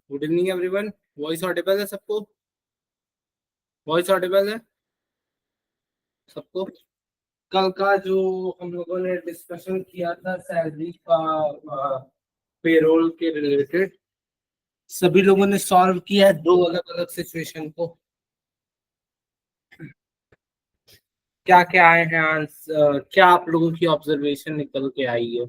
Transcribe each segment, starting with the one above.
Good evening everyone. Voice Audible है सबको? Voice Audible है सबको? कल का जो हम लोगों ने डिस्कशन किया था सैलरी का, पेरोल के रिलेटेड, सभी लोगों ने सॉल्व किया है दो अलग अलग सिचुएशन को। क्या क्या आए हैं आंसर, क्या आप लोगों की ऑब्जर्वेशन निकल के आई है?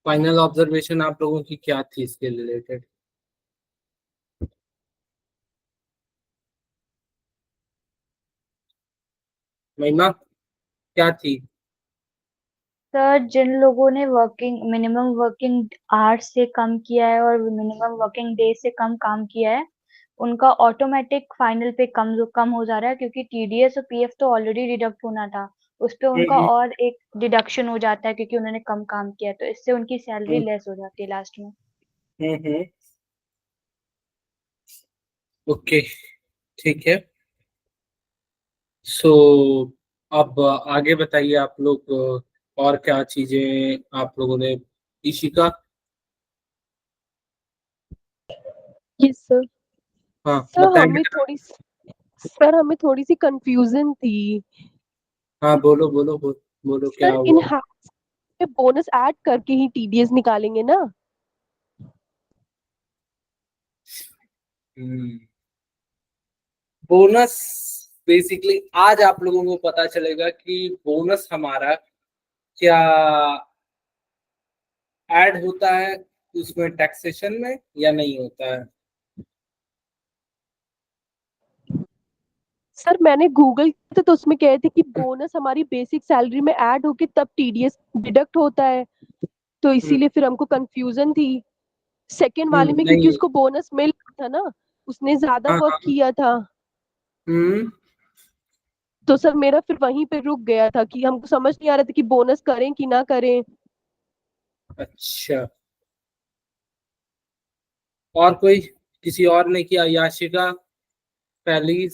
फाइनल ऑब्जर्वेशन आप लोगों की क्या थी इसके रिलेटेड? महिमा, क्या थी? सर, जिन लोगों ने वर्किंग मिनिमम वर्किंग आवर्स से कम किया है और मिनिमम वर्किंग डे से कम काम किया है, उनका ऑटोमेटिक फाइनल पे कम हो जा रहा है, क्योंकि टीडीएस और पीएफ तो ऑलरेडी डिडक्ट होना था। उस पे उनका हम्म और एक डिडक्शन हो जाता है, क्योंकि उन्होंने कम काम किया है, तो इससे उनकी सैलरी हम्म लेस हो जाती है लास्ट में। हम्म। ओके, ठीक है। सो अब आगे बताइए आप लोग, और क्या चीजें आप लोगों ने। इशिका? Yes sir. हाँ सर बताएं हमें बेटा। थोड़ी सर हमें थोड़ी सी कंफ्यूजन थी। हाँ बोलो बोलो बोलो, बोलो क्या सर इन हुआ? हाउस में बोनस ऐड करके ही टीडीएस निकालेंगे ना? हम्म बोनस, बेसिकली आज आप लोगों को पता चलेगा कि बोनस हमारा क्या ऐड होता है उसमें टैक्सेशन में या नहीं होता है। सर मैंने गूगल किया था, तो उसमें कहे थे कि बोनस हमारी बेसिक सैलरी में ऐड होके तब टीडीएस डिडक्ट होता है। तो हम्म इसीलिए फिर हमको कंफ्यूजन थी सेकेंड वाले में, क्योंकि नहीं। उसको बोनस मिल रहा था ना, उसने ज्यादा हाँ वर्क हाँ। किया था। हम्म तो सर मेरा फिर वहीं पे रुक गया था कि हमको समझ नहीं आ रहा था कि बोनस करें कि ना करें। अच्छा, और कोई, किसी और ने किया? याशिका, पहली।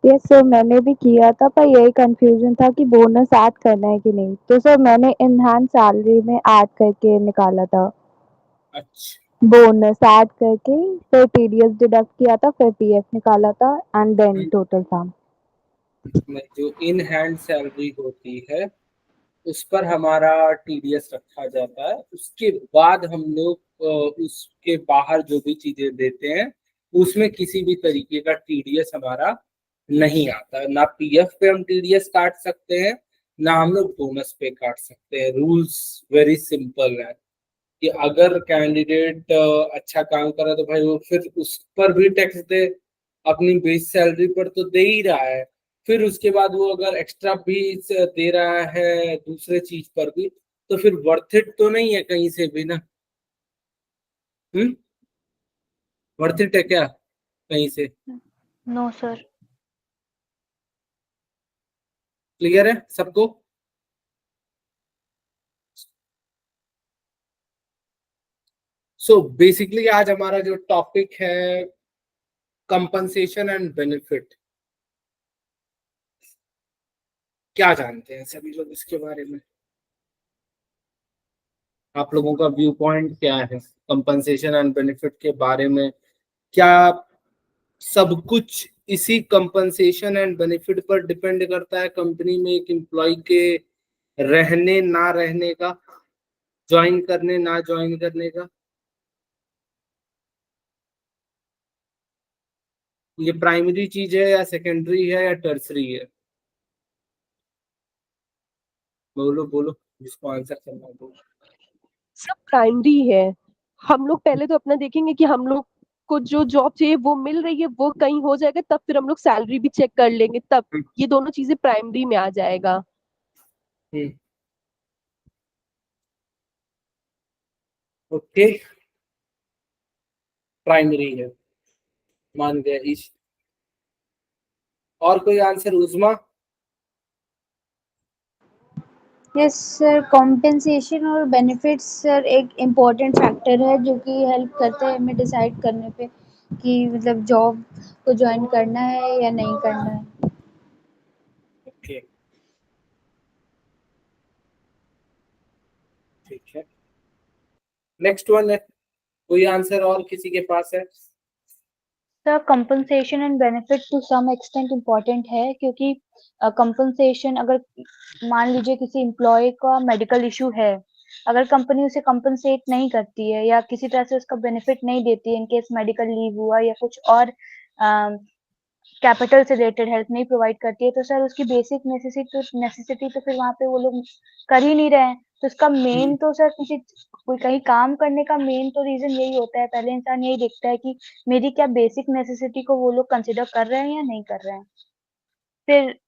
यस सर, मैंने भी किया था, पर यही कंफ्यूजन था कि बोनस ऐड करना है कि नहीं। तो सर मैंने इनहैंड सैलरी में ऐड करके निकाला था। अच्छा, बोनस ऐड करके फिर टीडीएस डिडक्ट किया था, फिर पीएफ निकाला था एंड देन टोटल सम। में जो इन हैंड सैलरी होती है उस पर हमारा टीडीएस रखा जाता है। उसके बाद हम लोग उसके बाहर जो भी चीजें देते हैं उसमें किसी भी तरीके का टीडीएस हमारा नहीं आता। ना पीएफ पे हम टीडीएस काट सकते हैं, ना हम लोग बोनस पे काट सकते हैं। रूल्स वेरी सिंपल है कि अगर कैंडिडेट अच्छा काम करे तो भाई वो फिर उस पर भी टैक्स दे। अपनी बेस सैलरी पर तो दे ही रहा है, फिर उसके बाद वो अगर एक्स्ट्रा भी दे रहा है दूसरे चीज पर भी, तो फिर वर्थ इट तो नहीं है कहीं से भी ना। हम्म वर्थ इट है क्या कहीं से? No sir. क्लियर है सबको? सो बेसिकली आज हमारा जो टॉपिक है, कंपनसेशन एंड बेनिफिट। क्या जानते हैं सभी लोग इसके बारे में? आप लोगों का व्यू पॉइंट क्या है कंपनसेशन एंड बेनिफिट के बारे में? क्या सब कुछ इसी कंपनसेशन एंड बेनिफिट पर डिपेंड करता है कंपनी में एक एम्प्लॉय के रहने ना रहने का, ज्वाइन करने ना ज्वाइन करने का? ये प्राइमरी चीज है या सेकेंडरी है या टर्सरी है? बोलो बोलो, जिसको आंसर करना है बोलो। सब प्राइमरी है। हम लोग पहले तो अपना देखेंगे कि हम लोग को जो जॉब चाहिए वो मिल रही है, वो कहीं हो जाएगा, तब फिर हम लोग सैलरी भी चेक कर लेंगे, तब ये दोनों चीजें प्राइमरी में आ जाएगा। ओके, प्राइमरी है, मान गया इस। और कोई answer Uzma? Yes sir, compensation और बेनिफिट्स सर एक इम्पॉर्टेंट फैक्टर है जो कि हेल्प करते हैं हमें डिसाइड करने पे कि मतलब जॉब को ज्वाइन करना है या नहीं करना है। ओके, ठीक है। नेक्स्ट वन है, कोई आंसर और किसी के पास है? Sir compensation and benefit to some extent important है, क्योंकि कंपनसेशन अगर मान लीजिए किसी एम्प्लॉय का मेडिकल इशू है, अगर कंपनी उसे कंपनसेट नहीं करती है या किसी तरह से उसका बेनिफिट नहीं देती है, इन केस मेडिकल लीव हुआ या कुछ और कैपिटल से रिलेटेड हेल्प नहीं प्रोवाइड करती है, तो सर उसकी बेसिक नेसेसिटी तो फिर वहां पे वो लोग कर ही नहीं रहे हैं। तो इसका मेन तो सर किसी कोई कहीं काम करने का मेन तो रीजन यही होता है, पहले इंसान यही देखता है कि मेरी क्या बेसिक नेसेसिटी को वो लोग कंसिडर कर रहे हैं या नहीं कर रहे हैं, फिर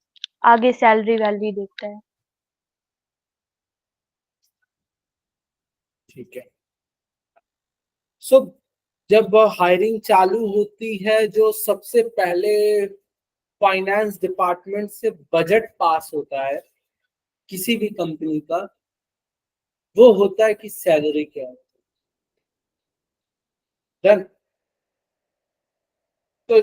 आगे सैलरी वैलरी देखता है। ठीक है। सो जब हायरिंग चालू होती है, जो सबसे पहले फाइनेंस डिपार्टमेंट से बजट पास होता है किसी भी कंपनी का, वो होता है कि सैलरी क्या है। डन। तो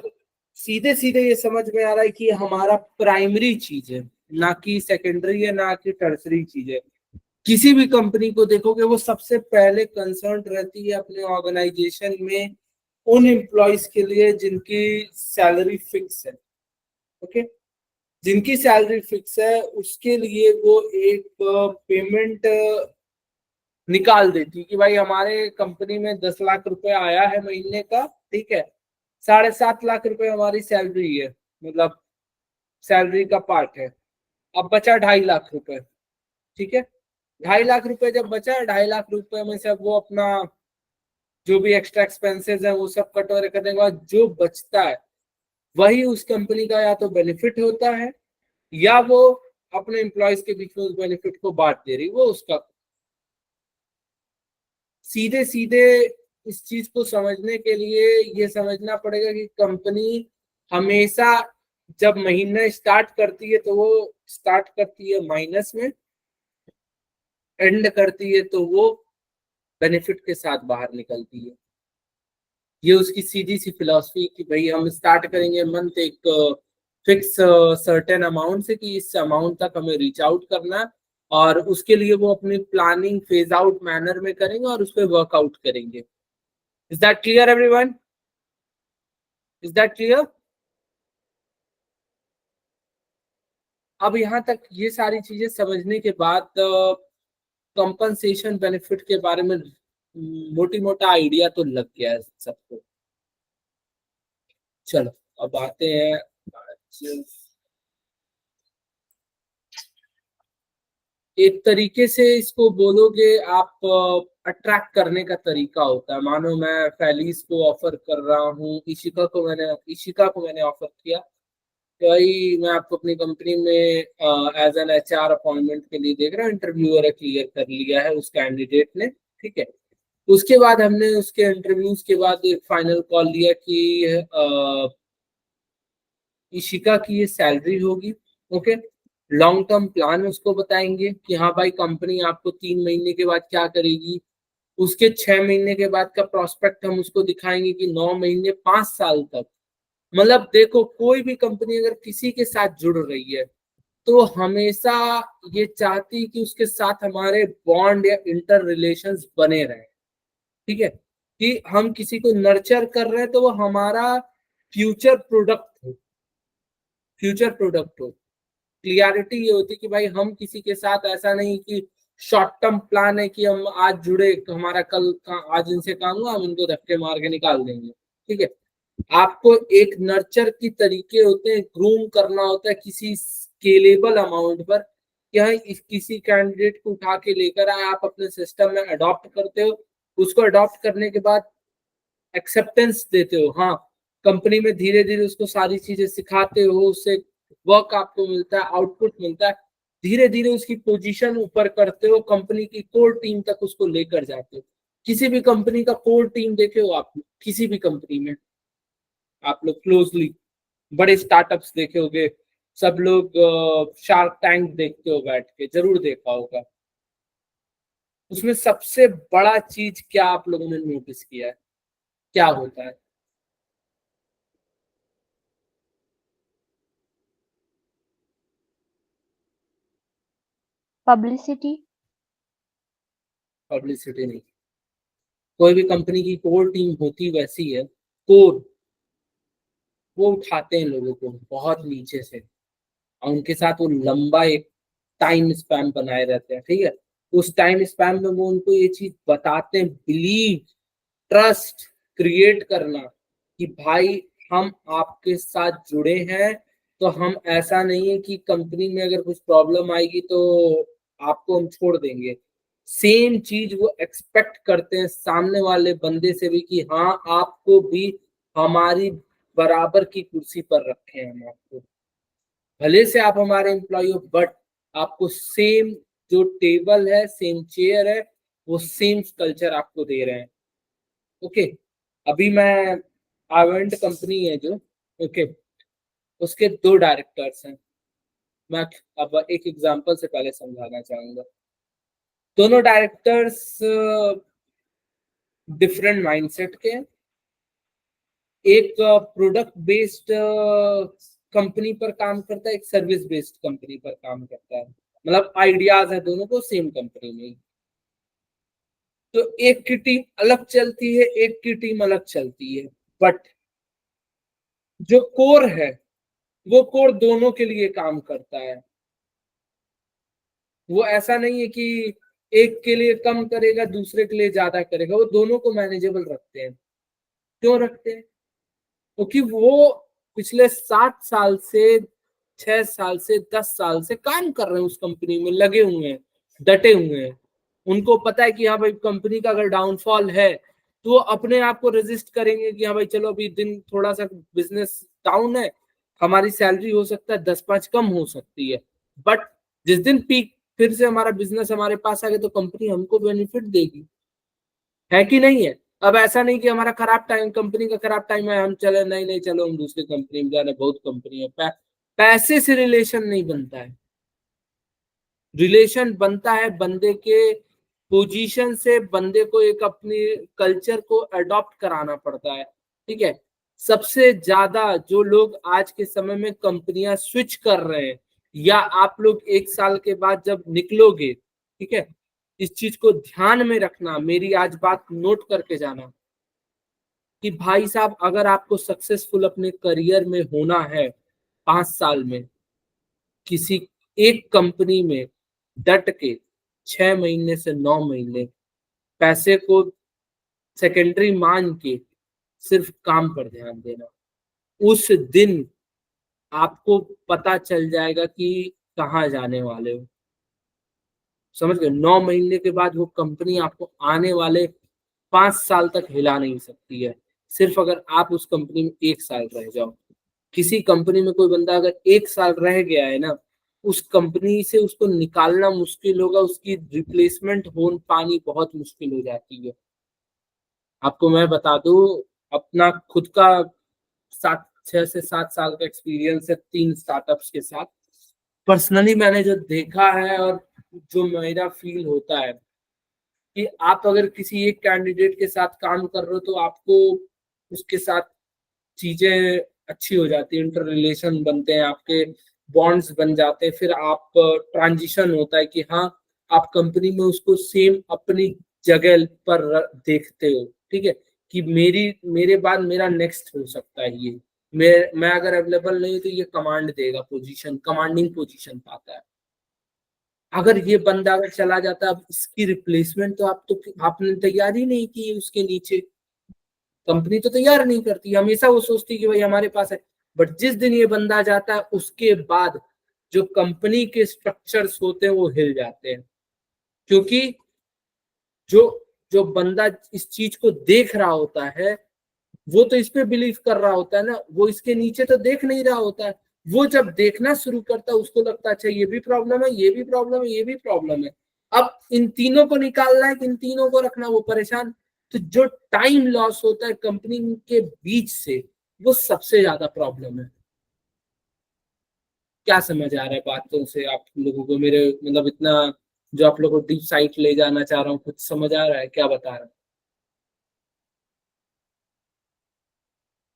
सीधे सीधे ये समझ में आ रहा है कि हमारा प्राइमरी चीज है, ना कि सेकेंडरी है, ना कि टर्सरी चीज है। किसी भी कंपनी को देखोगे, वो सबसे पहले कंसर्न रहती है अपने ऑर्गेनाइजेशन में उन एम्प्लॉयज के लिए जिनकी सैलरी फिक्स है। ओके, जिनकी सैलरी फिक्स है उसके लिए वो एक पेमेंट निकाल देती कि भाई हमारे कंपनी में 10 लाख रुपए आया है महीने का, ठीक है, 7.5 लाख रुपए हमारी सैलरी है, मतलब सैलरी का पार्ट है। अब बचा 2.5 लाख रुपए, ठीक है। 2.5 लाख रुपए जब बचा, 2.5 लाख रुपए में से वो अपना जो भी एक्स्ट्रा एक्सपेंसेस है वो सब कटोरे करने के बाद जो बचता है, वही उस कंपनी का या तो बेनिफिट होता है, या वो अपने एम्प्लॉयज के बीच में उस बेनिफिट को बांट दे रही, वो उसका। सीधे सीधे इस चीज को समझने के लिए ये समझना पड़ेगा कि कंपनी हमेशा जब महीना स्टार्ट करती है तो वो स्टार्ट करती है माइनस में, एंड करती है तो वो बेनिफिट के साथ बाहर निकलती है। ये उसकी सीधी सी फिलॉसफी कि भाई हम स्टार्ट करेंगे मंथ एक फिक्स सर्टेन अमाउंट से, कि इस अमाउंट तक हमें रीच आउट करना है, और उसके लिए वो अपनी प्लानिंग फेज आउट मैनर में करेंगे और उस पर वर्कआउट करेंगे। Is that clear everyone? Is that clear? अब यहाँ तक ये सारी चीजें समझने के बाद कंपनसेशन बेनिफिट के बारे में मोटी मोटा आइडिया तो लग गया है सबको। चलो अब आते हैं, एक तरीके से इसको बोलोगे आप, अट्रैक्ट करने का तरीका होता है। मानो मैं फैलीस को ऑफर कर रहा हूँ, इशिका को मैंने ऑफर किया कि भाई मैं आपको अपनी कंपनी में एज एन एचआर अपॉइंटमेंट के लिए देख रहा हूँ, इंटरव्यू वगैरह क्लियर कर लिया है उस कैंडिडेट ने, ठीक है। उसके बाद हमने उसके इंटरव्यूज के बाद एक फाइनल कॉल लिया कि इशिका की ये सैलरी होगी, ओके। लॉन्ग टर्म प्लान उसको बताएंगे कि हाँ भाई कंपनी आपको 3 महीने के बाद क्या करेगी, उसके 6 महीने के बाद का प्रोस्पेक्ट हम उसको दिखाएंगे कि 9 महीने 5 साल तक। मतलब देखो, कोई भी कंपनी अगर किसी के साथ जुड़ रही है तो हमेशा ये चाहती कि उसके साथ हमारे बॉन्ड या इंटर रिलेशंस बने रहे, ठीक है, कि हम किसी को नर्चर कर रहे हैं तो वो हमारा फ्यूचर प्रोडक्ट हो, फ्यूचर प्रोडक्ट हो। क्लियरिटी ये होती कि भाई हम किसी के साथ ऐसा नहीं कि शॉर्ट टर्म प्लान है कि हम आज जुड़े तो हमारा कल आज इनसे काम हुआ हम इनको धक्के मार के निकाल देंगे, ठीक है। आपको एक नर्चर की तरीके होते हैं, ग्रूम करना होता है किसी स्केलेबल अमाउंट पर, यहाँ किसी कैंडिडेट को उठा के लेकर आए आप अपने सिस्टम में अडॉप्ट करते हो, उसको अडॉप्ट करने के बाद एक्सेप्टेंस देते हो, हाँ कंपनी में धीरे धीरे उसको सारी चीजें सिखाते हो, उससे वर्क आपको मिलता है, आउटपुट मिलता है, धीरे धीरे उसकी पोजीशन ऊपर करते हो, कंपनी की कोर टीम तक उसको लेकर जाते हो। किसी भी कंपनी का कोर टीम देखे हो आप, किसी भी कंपनी में आप लोग क्लोजली बड़े स्टार्टअप्स देखे होंगे, सब लोग शार्क टैंक देखते हो बैठ के, जरूर देखा होगा। उसमें सबसे बड़ा चीज क्या आप लोगों ने नोटिस किया है, क्या होता है? पब्लिसिटी। पब्लिसिटी नहीं, कोई भी कंपनी की कोर टीम होती वैसी है। कोर, वो उठाते हैं लोगों को बहुत नीचे से और उनके साथ वो लंबा एक टाइम स्पैन बनाए रहते हैं, ठीक है। उस टाइम स्पैन में वो उनको ये चीज बताते हैं, बिलीव, ट्रस्ट क्रिएट करना कि भाई हम आपके साथ जुड़े हैं, तो हम ऐसा नहीं है कि कंपनी में अगर कुछ प्रॉब्लम आएगी तो आपको हम छोड़ देंगे। सेम चीज वो एक्सपेक्ट करते हैं सामने वाले बंदे से भी कि हाँ आपको भी हमारी बराबर की कुर्सी पर रखे हैं हम आपको, भले से आप हमारे एम्प्लॉय हो बट आपको सेम जो टेबल है, सेम चेयर है, वो सेम कल्चर आपको दे रहे हैं। ओके, अभी मैं आवेंट कंपनी है जो, ओके, उसके 2 डायरेक्टर्स हैं। मैं अब एक एग्जांपल से पहले समझाना चाहूंगा। दोनों डायरेक्टर्स डिफरेंट माइंडसेट के हैं। एक प्रोडक्ट बेस्ड कंपनी पर काम करता है, एक सर्विस बेस्ड कंपनी पर काम करता है, मतलब आइडियाज है दोनों को सेम कंपनी में। तो एक की टीम अलग चलती है, एक की टीम अलग चलती है, बट जो कोर है वो कोर दोनों के लिए काम करता है। वो ऐसा नहीं है कि एक के लिए कम करेगा दूसरे के लिए ज्यादा करेगा, वो दोनों को मैनेजेबल रखते हैं। क्यों रखते हैं? क्योंकि वो पिछले 7 साल से, 6 साल से, 10 साल से काम कर रहे हैं, उस कंपनी में लगे हुए हैं, डटे हुए हैं। उनको पता है कि हाँ भाई कंपनी का अगर डाउनफॉल है तो वो अपने आप को रेजिस्ट करेंगे कि हाँ भाई चलो अभी दिन थोड़ा सा बिजनेस डाउन है, हमारी सैलरी हो सकता है 10-5 कम हो सकती है, बट जिस दिन पीक फिर से हमारा बिजनेस हमारे पास आ गया तो कंपनी हमको बेनिफिट देगी, है कि नहीं है। अब ऐसा नहीं कि हमारा खराब टाइम, कंपनी का खराब टाइम है, हम चले नहीं नहीं चलो हम दूसरी कंपनी में जाना, बहुत कंपनी है। पैसे से रिलेशन नहीं बनता है, रिलेशन बनता है बंदे के पोजीशन से। बंदे को एक अपनी कल्चर को अडॉप्ट कराना पड़ता है, ठीक है। सबसे ज्यादा जो लोग आज के समय में कंपनियां स्विच कर रहे हैं, या आप लोग 1 साल के बाद जब निकलोगे, ठीक है, इस चीज को ध्यान में रखना, मेरी आज बात नोट करके जाना कि भाई साहब अगर आपको सक्सेसफुल अपने करियर में होना है 5 साल में, किसी एक कंपनी में डट के 6 महीने से 9 महीने पैसे को सेकेंडरी मान के सिर्फ काम पर ध्यान देना, उस दिन आपको पता चल जाएगा कि कहाँ जाने वाले हो। समझ गए? 9 महीने के बाद वो कंपनी आपको आने वाले 5 साल तक हिला नहीं सकती है, सिर्फ अगर आप उस कंपनी में 1 साल रह जाओ। किसी कंपनी में कोई बंदा अगर 1 साल रह गया है ना, उस कंपनी से उसको निकालना मुश्किल होगा, उसकी रिप्लेसमेंट हो पानी बहुत मुश्किल हो जाती है। आपको मैं बता दूं, अपना खुद का 6 से 7 साल का एक्सपीरियंस है 3 स्टार्टअप्स के साथ। पर्सनली मैंने जो देखा है और जो मेरा फील होता है कि आप अगर किसी एक कैंडिडेट के साथ काम कर रहे हो तो आपको उसके साथ चीजें अच्छी हो जाती है, इंटर रिलेशन बनते हैं, आपके बॉन्ड्स बन जाते हैं, फिर आप ट्रांजिशन होता है कि हाँ आप कंपनी में उसको सेम अपनी जगह पर देखते हो, ठीक है, कि मेरे बाद मेरा नेक्स्ट हो सकता है ये, मैं अगर अवेलेबल नहीं तो ये कमांड देगा, पोजीशन, कमांडिंग पोजीशन पाता है। अगर ये बंदा अगर चला जाता है, अब इसकी रिप्लेसमेंट तो आपने तैयारी नहीं की उसके नीचे, कंपनी तो तैयार नहीं करती, हमेशा वो सोचती कि भाई हमारे पास है, बट जिस दिन ये बंदा जाता है उसके बाद जो कंपनी के स्ट्रक्चर्स होते हैं वो हिल जाते हैं, क्योंकि जो जो बंदा इस चीज को देख रहा होता है वो तो इस पे बिलीव कर रहा होता है ना, वो इसके नीचे तो देख नहीं रहा होता है। वो जब देखना शुरू करता है उसको लगता है अच्छा ये भी प्रॉब्लम है, ये भी प्रॉब्लम है, ये भी प्रॉब्लम है, अब इन तीनों को निकालना है कि इन तीनों को रखना, वो परेशान। तो जो टाइम लॉस होता है कंपनी के बीच से, वो सबसे ज्यादा प्रॉब्लम है। क्या समझ आ रहा है बातों से आप लोगों को मेरे, मतलब इतना जो आप लोगों को डीप साइट ले जाना चाह रहा हूँ, कुछ समझ आ रहा है क्या बता रहा हूँ?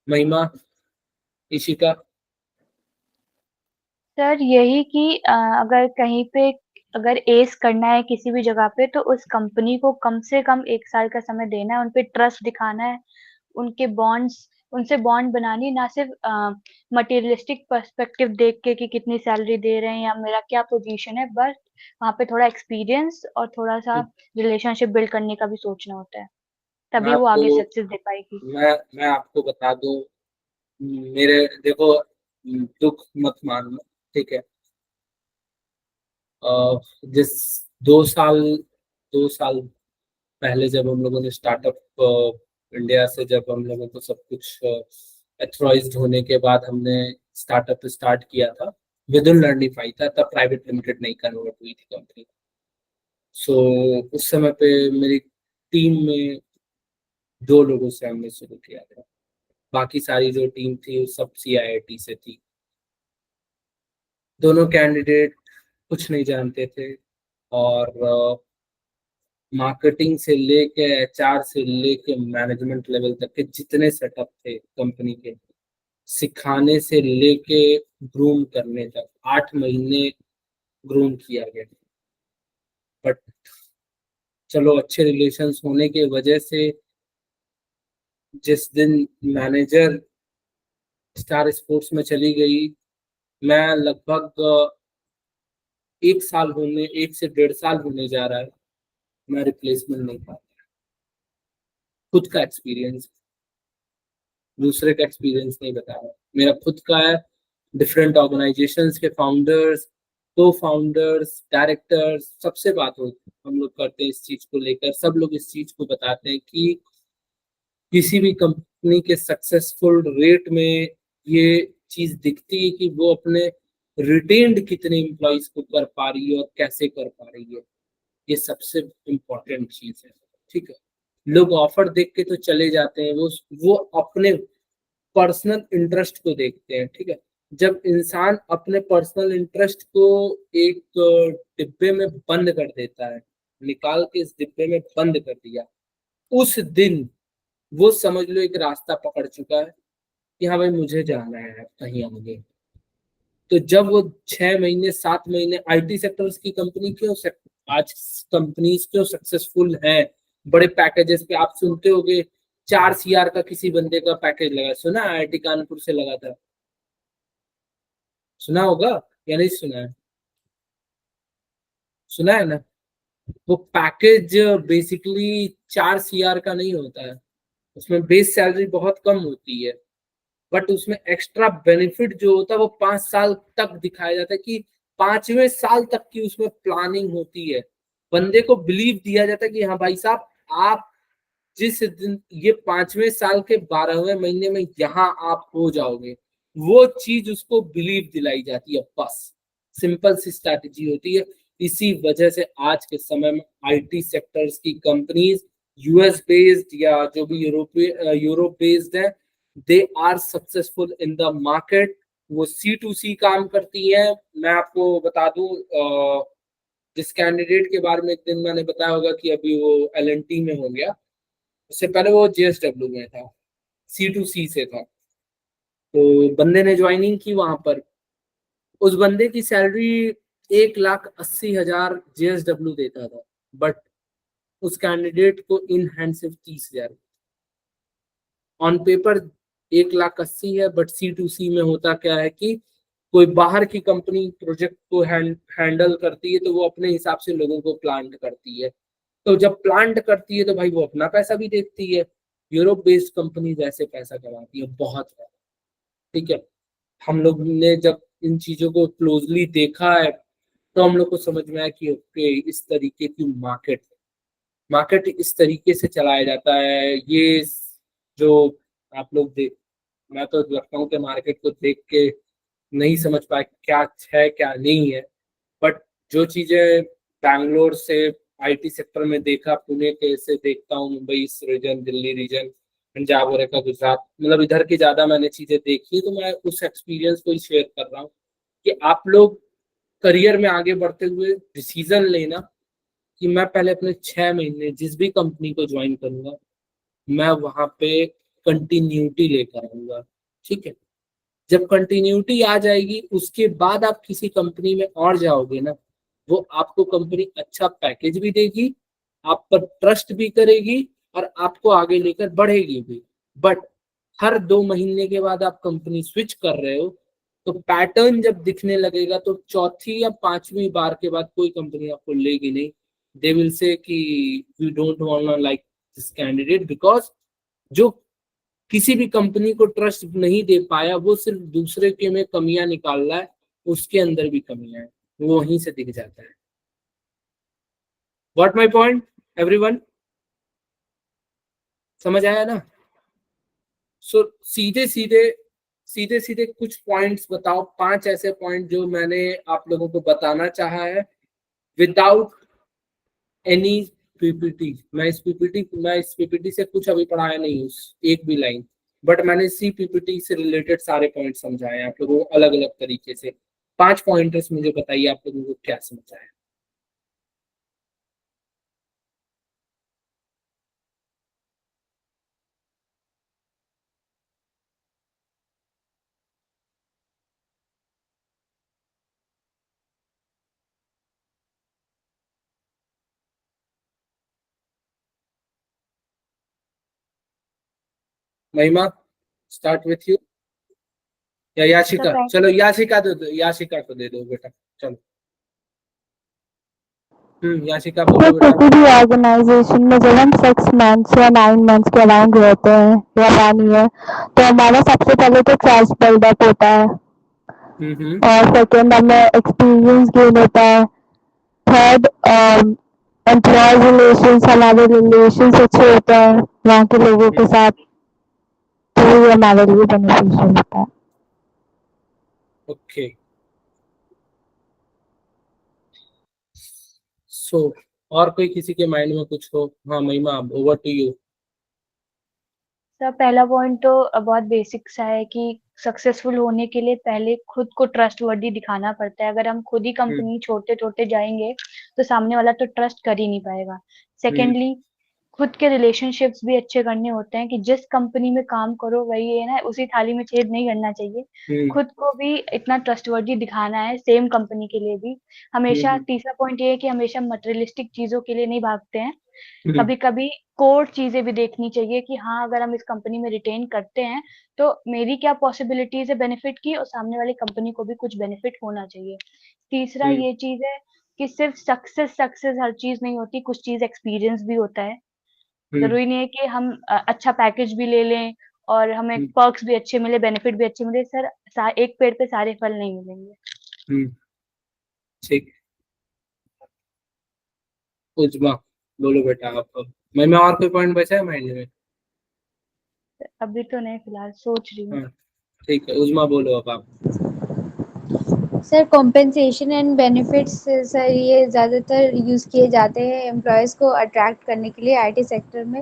महिमा, इशिका। सर यही कि अगर कहीं पे अगर एस करना है किसी भी जगह पे, तो उस कंपनी को कम से कम 1 साल का समय देना है, उन पे ट्रस्ट दिखाना है, उनके बॉन्ड्स उनसे बॉन्ड बनानी है, ना सिर्फ मटेरियलिस्टिक पर्सपेक्टिव देख के कि कितनी सैलरी दे रहे हैं या मेरा क्या पोजीशन है, बस वहाँ पे थोड़ा एक्सपीरियंस और थोड़ा-सा रिलेशनशिप बिल्ड करने का भी सोचना होता है, मैं तभी वो आपको आगे सक्सेस दे पाएगी। मैं आपको बता दूं, मेरे देखो, दुख मत मानना, ठीक है। जिस 2 साल 2 साल पहले जब हम लोगों ने स्टार्टअप इंडिया से, जब हम लोगों को सब कुछ एथोराइज्ड होने के बाद हमने स्टार्टअप स्टार्ट किया था, विद इन लर्निफाई था, तब प्राइवेट लिमिटेड नहीं कन्वर्ट हुई थी कंपनी। सो उस समय पे मेरी टीम में 2 लोगों से हमने शुरू किया था, बाकी सारी जो टीम थी वो सब CIIT से थी। दोनों कैंडिडेट कुछ नहीं जानते थे, और मार्केटिंग से लेके HR से लेके मैनेजमेंट लेवल तक के जितने सेटअप थे कंपनी के, सिखाने से लेके ग्रूम करने तक 8 महीने ग्रूम किया गया। बट चलो, अच्छे रिलेशंस होने के वजह से जिस दिन मैनेजर स्टार स्पोर्ट्स में चली गई, मैं लगभग 1 से 1.5 साल होने जा रहा है, मैं रिप्लेसमेंट नहीं पा रहा। खुद का एक्सपीरियंस, दूसरे का एक्सपीरियंस नहीं बता रहा, मेरा खुद का है। डिफरेंट ऑर्गेनाइजेशंस के फाउंडर्स, को फाउंडर्स, डायरेक्टर्स, सबसे बात होती, हम लोग करते हैं इस चीज को लेकर, सब लोग इस चीज को बताते हैं कि किसी भी कंपनी के सक्सेसफुल रेट में ये चीज दिखती है कि वो अपने रिटेन्ड कितने एम्प्लॉइज को कर पा रही है और कैसे कर पा रही है। ये सबसे इम्पोर्टेंट चीज है, ठीक है। लोग ऑफर देख के तो चले जाते हैं, वो अपने पर्सनल इंटरेस्ट को देखते हैं, ठीक है। जब इंसान अपने पर्सनल इंटरेस्ट को एक डिब्बे में बंद कर देता है, निकाल के इस डिब्बे में बंद कर दिया, उस दिन वो समझ लो एक रास्ता पकड़ चुका है कि हाँ भाई मुझे जाना है कहीं आगे। तो जब वो 6 महीने 7 महीने, IT सेक्टर्स की कंपनी क्यों आज कंपनीज क्यों सक्सेसफुल हैं, बड़े पैकेजेस पे आप सुनते होगे, 4 CR का किसी बंदे का पैकेज लगा, सुना IIT कानपुर से लगा था, सुना होगा या नहीं सुना है? सुना है ना। वो पैकेज बेसिकली 4 CR का नहीं होता है, उसमें बेस सैलरी बहुत कम होती है, बट उसमें एक्स्ट्रा बेनिफिट जो होता है वो 5 साल तक दिखाया जाता है कि 5वें साल तक की उसमें प्लानिंग होती है। बंदे को बिलीव दिया जाता है कि हाँ भाई साहब, आप जिस दिन ये 5वें साल के 12वें महीने में यहाँ आप हो जाओगे, वो चीज उसको बिलीव दिलाई जाती है। बस सिंपल सी स्ट्रैटेजी होती है। इसी वजह से आज के समय में IT सेक्टर्स की कंपनीज, US बेस्ड या जो भी यूरोप बेस्ड है, they are successful in the market. वो C2C काम करती है। मैं आपको बता दूं, जिस कैंडिडेट के बारे में एक दिन मैंने बताया होगा कि अभी वो L&T में हो गया, उससे पहले वो JSW में था, C2C से था। तो बंदे ने ज्वाइनिंग की वहां पर, उस बंदे की सैलरी 1,80,000 JSW देता था, बट उस कैंडिडेट को इन हैंड सिर्फ 30,000। ऑन पेपर 1,80,000 है, बट C2C में होता क्या है कि कोई बाहर की कंपनी प्रोजेक्ट को हैंडल करती है, तो वो अपने हिसाब से लोगों को प्लांट करती है। तो जब प्लांट करती है तो भाई वो अपना पैसा भी देखती है। यूरोप बेस्ड कंपनी ऐसे पैसा कमाती है बहुत है, ठीक है। हम लोग ने जब इन चीजों को क्लोजली देखा है, तो हम लोग को समझ में आया कि ओके, इस तरीके की मार्केट इस तरीके से चलाया जाता है। ये जो आप लोग देख, मैं तो लगता हूँ कि मार्केट को देख के नहीं समझ पाए क्या है क्या नहीं है, बट जो चीजें बैंगलोर से IT सेक्टर में देखा, पुणे के से देखता हूँ, मुंबई रीजन, दिल्ली रीजन, पंजाब और का गुजरात, मतलब इधर की ज्यादा मैंने चीजें देखी है, तो मैं उस एक्सपीरियंस को ही शेयर कर रहा हूँ कि आप लोग करियर में आगे बढ़ते हुए डिसीजन लेना कि मैं पहले अपने 6 महीने जिस भी कंपनी को ज्वाइन करूंगा, मैं वहां पे कंटिन्यूटी लेकर आऊंगा, ठीक है। जब कंटिन्यूटी आ जाएगी, उसके बाद आप किसी कंपनी में और जाओगे ना, वो आपको कंपनी अच्छा पैकेज भी देगी, आप पर ट्रस्ट भी करेगी और आपको आगे लेकर बढ़ेगी भी। बट हर 2 महीने के बाद आप कंपनी स्विच कर रहे हो, तो पैटर्न जब दिखने लगेगा तो चौथी या पांचवी बार के बाद कोई कंपनी आपको लेगी नहीं। दे विल से कि we don't want like this candidate, because जो किसी भी कंपनी को ट्रस्ट नहीं दे पाया, वो सिर्फ दूसरे के में कमियां निकाल रहा है, उसके अंदर भी कमियां है, वो वहीं से दिख जाता है। व्हाट माई पॉइंट एवरीवन, समझ आया ना? सो सीधे सीधे कुछ पॉइंट्स बताओ, 5 ऐसे पॉइंट जो मैंने आप लोगों को बताना चाहा है विदाउट एनी पीपीटी। मैं इस पीपीटी से कुछ अभी पढ़ाया नहीं, उस एक भी लाइन, बट मैंने सी पीपीटी से रिलेटेड सारे पॉइंट समझाए आप लोगों को अलग अलग तरीके से। 5 पॉइंटर्स मुझे बताइए आप लोगों को क्या समझ आया। महिमा, स्टार्ट विथ यू, या सर याशिका? चलो याशिका दे दो, याशिका को दे दो बेटा, चलो। याशिका तो बोलो बेटा। किसी भी ऑर्गेनाइजेशन में जब हम 6 मंथ्स या 9 मंथ्स के अराउंड रहते हैं या 1 ईयर, तो हमारा सबसे पहले तो ट्रस्ट बिल्डअप होता है, और सेकेंड हमें एक्सपीरियंस गेन होता है। थर्ड, एम्प्लॉय रिलेशंस, हमारे रिलेशंस अच्छे होते हैं वहाँ के लोगों के साथ, तो ये हमारे लिए बेनिफिशियल होता है। ओके, सो और कोई किसी के माइंड में कुछ हो? हाँ महिमा, ओवर टू यू। सर पहला पॉइंट तो बहुत बेसिक सा है कि सक्सेसफुल होने के लिए पहले खुद को ट्रस्टवर्दी दिखाना पड़ता है। अगर हम खुद ही कंपनी छोड़ते छोड़ते जाएंगे तो सामने वाला तो ट्रस्ट कर ही नहीं पाएगा। सेकेंडली, खुद के रिलेशनशिप्स भी अच्छे करने होते हैं कि जिस कंपनी में काम करो वही है ना, उसी थाली में छेद नहीं करना चाहिए। खुद को भी इतना ट्रस्टवर्दी दिखाना है सेम कंपनी के लिए भी। हमेशा तीसरा पॉइंट ये है कि हमेशा मटेरियलिस्टिक चीजों के लिए नहीं भागते हैं, कभी कभी कोर चीजें भी देखनी चाहिए कि हाँ अगर हम इस कंपनी में रिटेन करते हैं तो मेरी क्या पॉसिबिलिटीज है बेनिफिट की, और सामने वाली कंपनी को भी कुछ बेनिफिट होना चाहिए। तीसरा ये चीज है कि सिर्फ सक्सेस सक्सेस हर चीज नहीं होती, कुछ चीज एक्सपीरियंस भी होता है। जरूरी नहीं है कि हम अच्छा पैकेज भी ले लें और हमें पर्क्स भी अच्छे मिले, बेनिफिट भी अच्छे मिले। सर एक पेड़ पे सारे फल नहीं मिलेंगे। ठीक, उजमा बोलो बेटा आप। मैं और कोई पॉइंट बचा है माइंड में? अभी तो नहीं, फिलहाल सोच रही हूँ। हाँ ठीक है, उजमा बोलो अब आप। Sir compensation and benefits sir ये ज़्यादातर यूज़ किए जाते हैं एम्प्लॉयज़ को अट्रैक्ट करने के लिए आईटी सेक्टर में।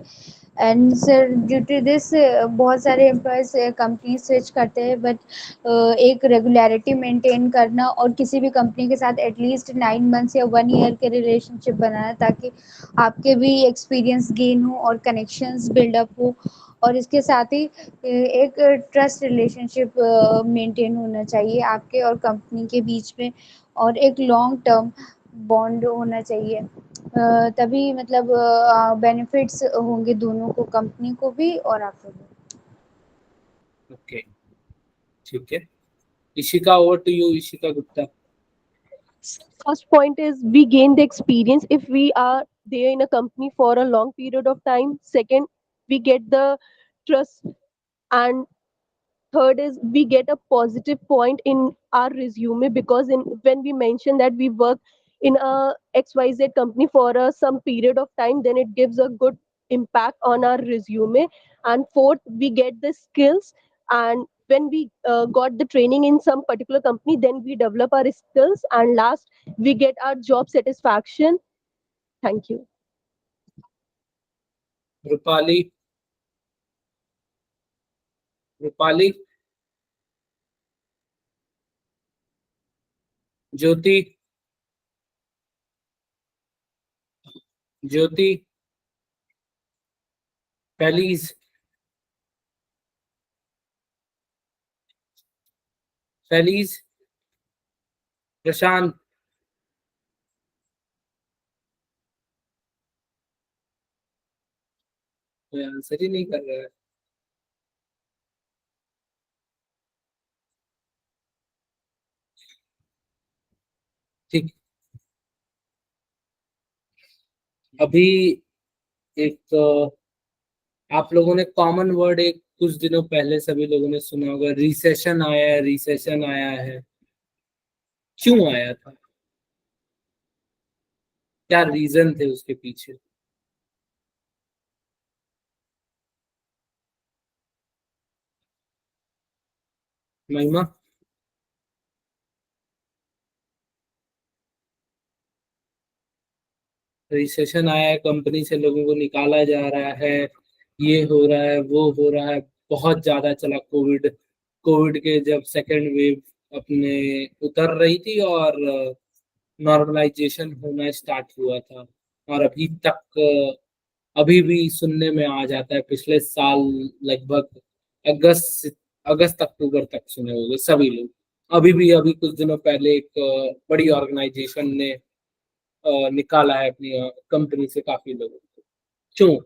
And sir due to this बहुत सारे एम्प्लॉयज़ कंपनी स्विच करते हैं, बट एक रेगुलरिटी मेंटेन करना और किसी भी कंपनी के साथ एटलीस्ट 9 मंथ्स या 1 ईयर के रिलेशनशिप बनाना, ताकि आपके भी एक्सपीरियंस गेन हो और कनेक्शंस बिल्डअप हो, और इसके साथ ही एक ट्रस्ट रिलेशनशिप मेंटेन होना चाहिए आपके और कंपनी के बीच में, और एक लॉन्ग टर्म बॉन्ड होना चाहिए। तभी मतलब बेनिफिट्स होंगे दोनों को, कंपनी को भी और आपको भी। ओके ठीक है, Ishika over to you, Ishika Gupta. First point is we gain the experience if we are there in a company for a long period of time. Second, we get the trust, and third is we get a positive point in our resume, because in when we mention that we work in a XYZ company for a some period of time, then it gives a good impact on our resume. And fourth, we get the skills, and when we got the training in some particular company, then we develop our skills, and last, we get our job satisfaction. Thank you. Rupali, Rupali. Jyoti, Jyoti. फैलीज, फैलीज। प्रशांत, कोई answer ही नहीं कर रहा है। ठीक, अभी एक आप लोगों ने कॉमन वर्ड एक कुछ दिनों पहले सभी लोगों ने सुना होगा, रिसेशन आया है, रिसेशन आया है। क्यों आया था? क्या रीजन थे उसके पीछे? महिमा? रिसेशन आया है, कंपनी से लोगों को निकाला जा रहा है, ये हो रहा है, वो हो रहा है। बहुत ज्यादा चला कोविड। कोविड के जब सेकेंड वेव अपने उतर रही थी और नॉर्मलाइजेशन होना स्टार्ट हुआ था, और अभी तक अभी भी सुनने में आ जाता है। पिछले साल लगभग अगस्त अगस्त अक्टूबर तक सुने होंगे सभी लोग। अभी कुछ दिनों पहले एक बड़ी ऑर्गेनाइजेशन ने निकाला है अपनी कंपनी से काफी लोगों को। क्यों?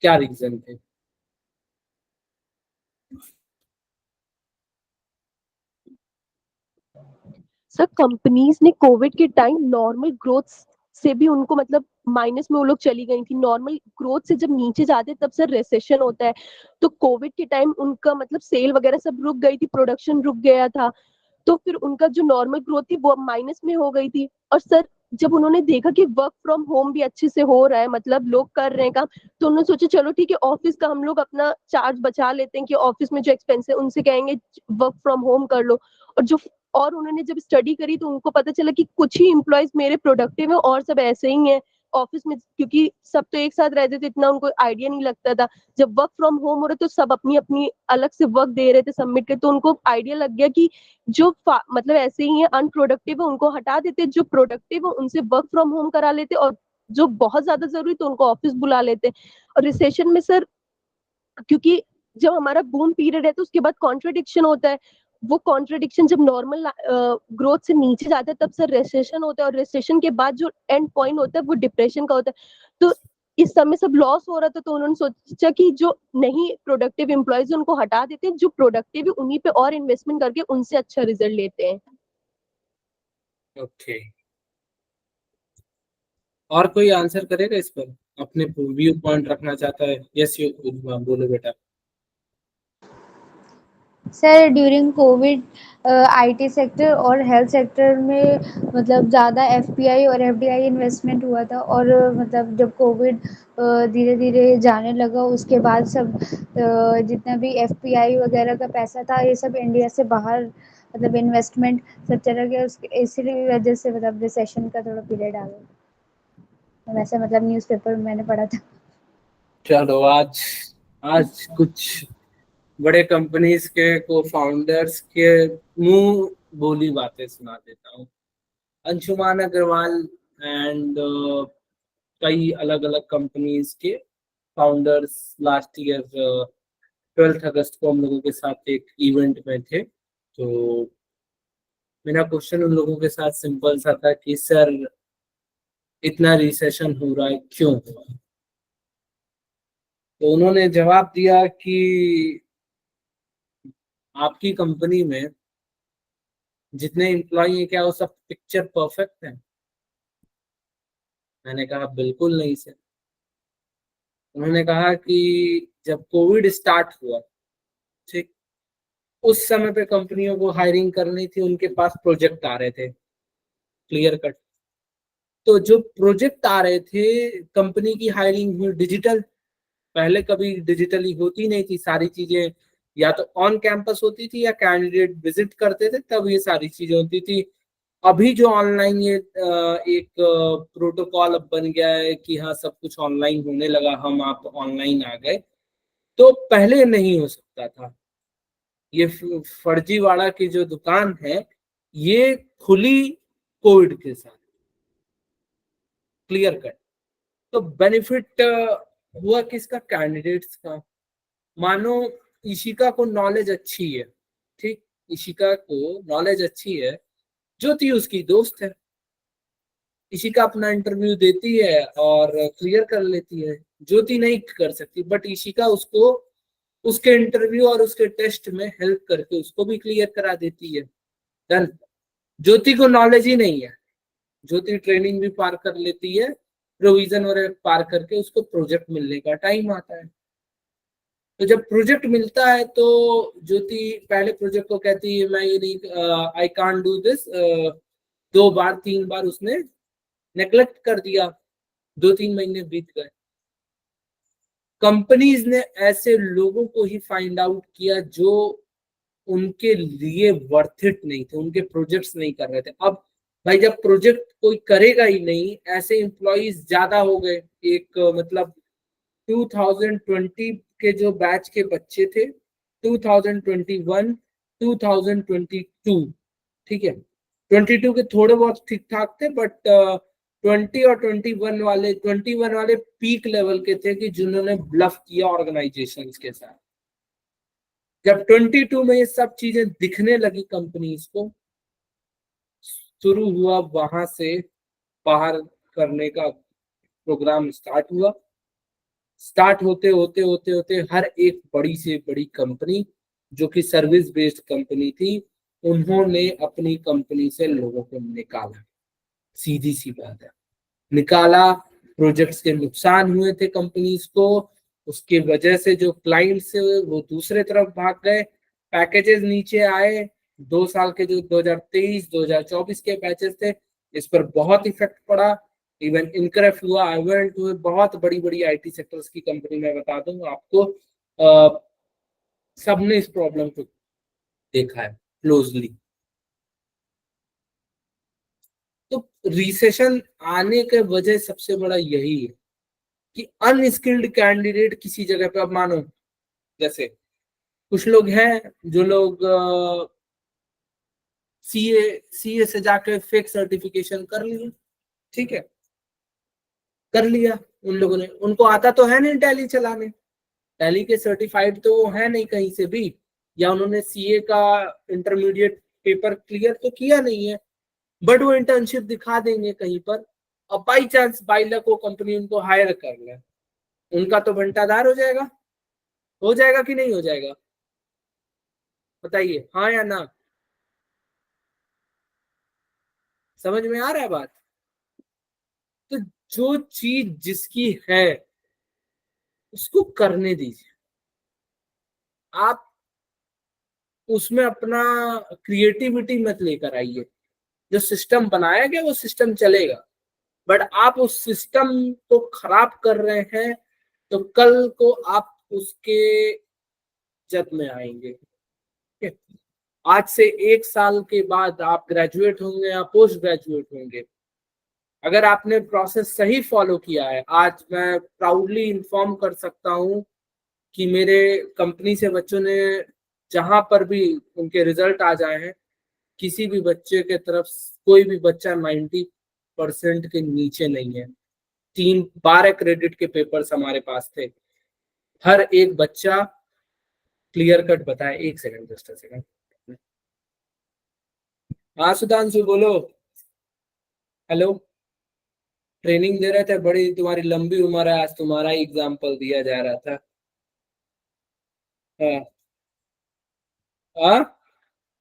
क्या रीजन थे? सर कंपनीज ने कोविड के टाइम नॉर्मल ग्रोथ से भी उनको मतलब माइनस में वो लोग चली गई थी। नॉर्मल ग्रोथ से जब नीचे जाते तब सर रिसेशन होता है। तो कोविड के टाइम उनका मतलब सेल वगैरह सब रुक गई थी, प्रोडक्शन रुक गया था, तो फिर उनका जो नॉर्मल ग्रोथ थी वो माइनस में हो गई थी। और सर जब उन्होंने देखा कि वर्क फ्रॉम होम भी अच्छे से हो रहा है, मतलब लोग कर रहे हैं काम, तो उन्होंने सोचा चलो ठीक है, ऑफिस का हम लोग अपना चार्ज बचा लेते हैं कि ऑफिस में जो एक्सपेंस है उनसे कहेंगे वर्क फ्रॉम होम कर लो। और जो और उन्होंने जब स्टडी करी तो उनको पता चला कि कुछ ही एम्प्लॉयज मेरे प्रोडक्टिव है और सब ऐसे ही है ऑफिस में, क्योंकि सब तो एक साथ रहते थे, इतना उनको आइडिया नहीं लगता था। जब वर्क फ्रॉम होम हो रहा तो सब अपनी अपनी अलग से वर्क दे रहे थे सबमिट कर, तो उनको आइडिया लग गया कि जो मतलब ऐसे ही है अनप्रोडक्टिव है उनको हटा देते, जो प्रोडक्टिव है उनसे वर्क फ्रॉम होम करा लेते, और जो बहुत ज्यादा जरूरी तो उनको ऑफिस बुला लेते। और रिसेशन में सर क्योंकि जब हमारा बूम पीरियड है तो उसके बाद कॉन्ट्रडिक्शन होता है, वो कॉन्ट्रडिक्शन जब नॉर्मल ग्रोथ से नीचे जाता है तब सर रिसेशन होता है, और रिसेशन के बाद जो एंड पॉइंट होता है वो डिप्रेशन का होता है। तो इस समय सब लॉस हो रहा था, तो उन्होंने सोचा कि जो नहीं प्रोडक्टिव एम्प्लॉयज उनको हटा देते हैं, जो प्रोडक्टिव है उन्हीं पे और इन्वेस्टमेंट करके उनसे अच्छा रिजल्ट लेते हैं। ओके, और कोई आंसर करेगा इस पर? अपने व्यू पॉइंट रखना चाहता है? यस, यू बोलो बेटा। Sir during Covid IT sector और हेल्थ सेक्टर में मतलब ज़्यादा एफपीआई और एफडीआई इन्वेस्टमेंट हुआ था, और मतलब जब कोविड धीरे धीरे जाने लगा उसके बाद सब जितना भी एफपीआई वगैरह का पैसा था ये सब इंडिया से बाहर मतलब इन्वेस्टमेंट सब चला गया। उसके इसी वजह से मतलब रिसेशन का थोड़ा पीरियड आ गया, वैसे मतलब न्यूज़पेपर में मैंने पढ़ा था। चलो, आज आज कुछ बड़े कंपनीज के को फाउंडर्स के मुंह बोली बातें सुना देता हूँ। अंशुमान अग्रवाल एंड कई अलग अलग कंपनीज के फाउंडर्स लास्ट ईयर 12 अगस्त को हम लोगों के साथ एक इवेंट में थे। तो मेरा क्वेश्चन उन लोगों के साथ सिंपल सा था कि सर, इतना रिसेशन हो रहा है, क्यों हो रहा है? तो उन्होंने जवाब दिया कि आपकी कंपनी में जितने एम्प्लॉय हैं क्या वो सब पिक्चर परफेक्ट है? मैंने कहा बिल्कुल नहीं सर। उन्होंने कहा कि जब कोविड स्टार्ट हुआ, ठीक, उस समय पे कंपनियों को हायरिंग करनी थी, उनके पास प्रोजेक्ट आ रहे थे, क्लियर कट। तो जो प्रोजेक्ट आ रहे थे, कंपनी की हायरिंग हुई डिजिटल। पहले कभी डिजिटली होती नहीं थी सारी चीजें, या तो ऑन कैंपस होती थी या कैंडिडेट विजिट करते थे, तब ये सारी चीजें होती थी। अभी जो ऑनलाइन ये एक प्रोटोकॉल अब बन गया है कि हाँ सब कुछ ऑनलाइन होने लगा, हम आप ऑनलाइन आ गए, तो पहले नहीं हो सकता था। ये फर्जीवाड़ा की जो दुकान है ये खुली कोविड के साथ, क्लियर कट। तो बेनिफिट हुआ किसका? कैंडिडेट्स का। मानो इशिका को नॉलेज अच्छी है, ठीक, इशिका को नॉलेज अच्छी है, ज्योति उसकी दोस्त है, इशिका अपना इंटरव्यू देती है और क्लियर कर लेती है, ज्योति नहीं कर सकती, बट इशिका उसको उसके इंटरव्यू और उसके टेस्ट में हेल्प करके उसको भी क्लियर करा देती है। डन। ज्योति को नॉलेज ही नहीं है, ज्योति ट्रेनिंग भी पार कर लेती है, प्रोविजन और पार करके उसको प्रोजेक्ट मिलने का टाइम आता है। तो जब प्रोजेक्ट मिलता है तो ज्योति पहले प्रोजेक्ट को कहती है मैं ये नहीं, आई कांट डू दिस। 2 बार 3 बार उसने नेग्लेक्ट कर दिया, 2-3 महीने बीत गए। कंपनीज ने ऐसे लोगों को ही फाइंड आउट किया जो उनके लिए वर्थ इट नहीं थे, उनके प्रोजेक्ट्स नहीं कर रहे थे। अब भाई जब प्रोजेक्ट कोई करेगा ही नहीं, ऐसे एम्प्लॉइज ज्यादा हो गए। एक मतलब 2020 के जो बैच के बच्चे थे, 2021, 2022, ठीक है, 22 के थोड़े बहुत ठीक ठाक थे, बट 20 और 21 वाले पीक लेवल के थे कि जिन्होंने ब्लफ किया ऑर्गेनाइजेशंस के साथ। जब 22 में ये सब चीजें दिखने लगी कंपनीज को, शुरू हुआ वहां से बाहर करने का प्रोग्राम स्टार्ट हुआ। स्टार्ट होते होते होते होते हर एक बड़ी से बड़ी कंपनी जो कि सर्विस बेस्ड कंपनी थी, उन्होंने अपनी कंपनी से लोगों को निकाला। सीधी सी बात है, निकाला। प्रोजेक्ट्स के नुकसान हुए थे कंपनीज को, उसके वजह से जो क्लाइंट्स वो दूसरे तरफ भाग गए, पैकेजेस नीचे आए। 2 साल के जो 2023 2024 के पैकेज थे, इस पर बहुत इफेक्ट पड़ा। इवन इनक्रैफ्ट हुआ, इवेंट हुए, बहुत बड़ी बड़ी आईटी सेक्टर्स की कंपनी मैं बता दूं आपको, सबने इस प्रॉब्लम को देखा है क्लोजली। तो रिसेशन आने के वजह सबसे बड़ा यही है कि अनस्किल्ड कैंडिडेट किसी जगह पे, अब मानो जैसे कुछ लोग हैं जो लोग सीए से जाके फेक सर्टिफिकेशन कर लिए, ठीक है, कर लिया उन लोगों ने, उनको आता तो है नहीं टैली चलाने, टैली के सर्टिफाइड तो वो है नहीं कहीं से भी, या उन्होंने सीए का इंटरमीडिएट पेपर क्लियर तो किया नहीं है, बट वो इंटर्नशिप दिखा देंगे कहीं पर, और बाई चांस बाई लक वो कंपनी उनको हायर कर ले, उनका तो घंटादार हो जाएगा कि नहीं हो जाएगा? बताइए हाँ या ना। समझ में आ रहा है बात? तो जो चीज जिसकी है उसको करने दीजिए, आप उसमें अपना क्रिएटिविटी मत लेकर आइए। जो सिस्टम बनाया गया वो सिस्टम चलेगा, बट आप उस सिस्टम को खराब कर रहे हैं, तो कल को आप उसके जद में आएंगे। ठीक है? आज से 1 साल के बाद आप ग्रेजुएट होंगे या पोस्ट ग्रेजुएट होंगे, अगर आपने प्रोसेस सही फॉलो किया है, आज मैं प्राउडली इन्फॉर्म कर सकता हूं कि मेरे कंपनी से बच्चों ने जहां पर भी उनके रिजल्ट आ जाए हैं, किसी भी बच्चे के तरफ कोई भी बच्चा 90% के नीचे नहीं है। 12 क्रेडिट के पेपर्स हमारे पास थे, हर एक बच्चा क्लियर कट बताए। एक सेकंड, जस्ट अ सेकंड। हाँ सुधांशु बोलो। हेलो। ट्रेनिंग दे रहे थे, बड़ी तुम्हारी लंबी उम्र है, आज तुम्हारा एग्जाम्पल दिया जा रहा था। हाँ। हाँ,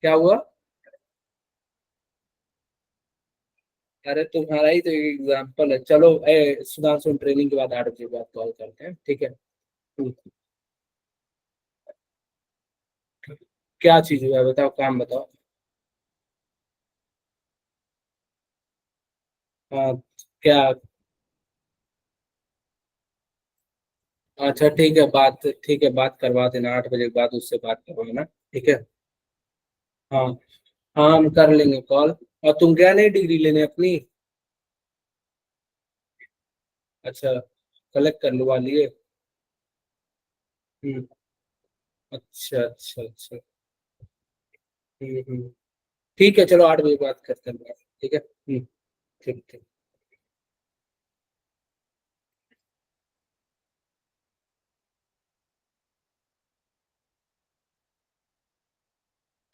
क्या हुआ? अरे तुम्हारा ही तो एक एग्जाम्पल है। चलो सुधांशु, ट्रेनिंग के बाद 8 बजे बाद कॉल करते हैं, ठीक है? क्या चीज हुआ है बताओ, काम बताओ। हाँ। क्या? अच्छा ठीक है, बात ठीक है, बात करवा देना 8 बजे के बाद, उससे बात करवाना, ठीक है? हाँ। हाँ हम कर लेंगे कॉल। और तुम क्या नहीं डिग्री लेने अपनी? अच्छा, कलेक्ट कर लुआ लिए। हम्म। अच्छा अच्छा अच्छा। हम्म। ठीक है, चलो 8 बजे बात करते हैं, ठीक है। ठीक ठीक।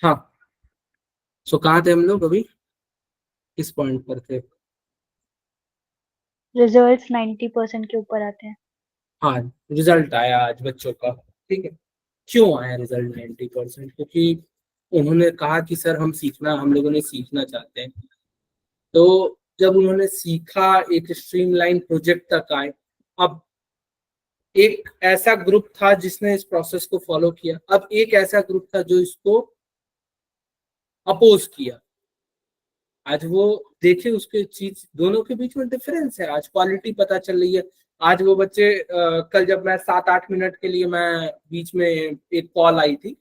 हाँ। सो कहाँ थे हम लोग अभी, किस पॉइंट पर थे? रिजल्ट्स 90% के ऊपर आते हैं। हाँ, रिजल्ट आया आज बच्चों का, ठीक है। क्यों आया रिजल्ट 90%? क्योंकि उन्होंने कहा कि सर हम लोगों ने सीखना चाहते हैं। तो जब उन्होंने सीखा, एक स्ट्रीमलाइन प्रोजेक्ट तक आए। अब एक ऐसा ग्रुप था जिसने इस प्रोसेस को फॉलो किया, अब एक ऐसा ग्रुप था जो इसको अपोज किया। आज वो देखे उसके चीज, दोनों के बीच में डिफरेंस है, आज क्वालिटी पता चल रही है। आज वो बच्चे कल जब मैं 7-8 मिनट के लिए, मैं बीच में एक कॉल आई थी,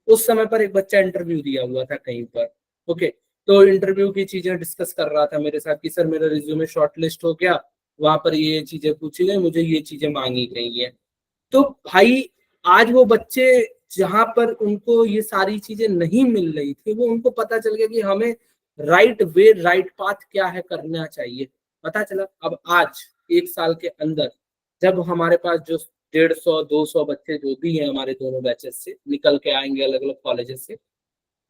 उस समय पर एक बच्चा इंटरव्यू दिया हुआ था कहीं पर, ओके। तो इंटरव्यू की चीजें डिस्कस कर रहा था मेरे साथ कि सर मेरा रिज्यूमे शॉर्टलिस्ट हो गया, वहां पर ये चीजें पूछी गई, मुझे ये चीजें मांगी गई है। तो भाई आज वो बच्चे जहां पर उनको ये सारी चीजें नहीं मिल रही थी, वो उनको पता चल गया कि हमें राइट वे, राइट पाथ क्या है, करना चाहिए, पता चला। अब आज 1 साल के अंदर जब हमारे पास जो 150-200 बच्चे जो भी हैं हमारे दोनों बैचेस से निकल के आएंगे अलग अलग कॉलेजेस से,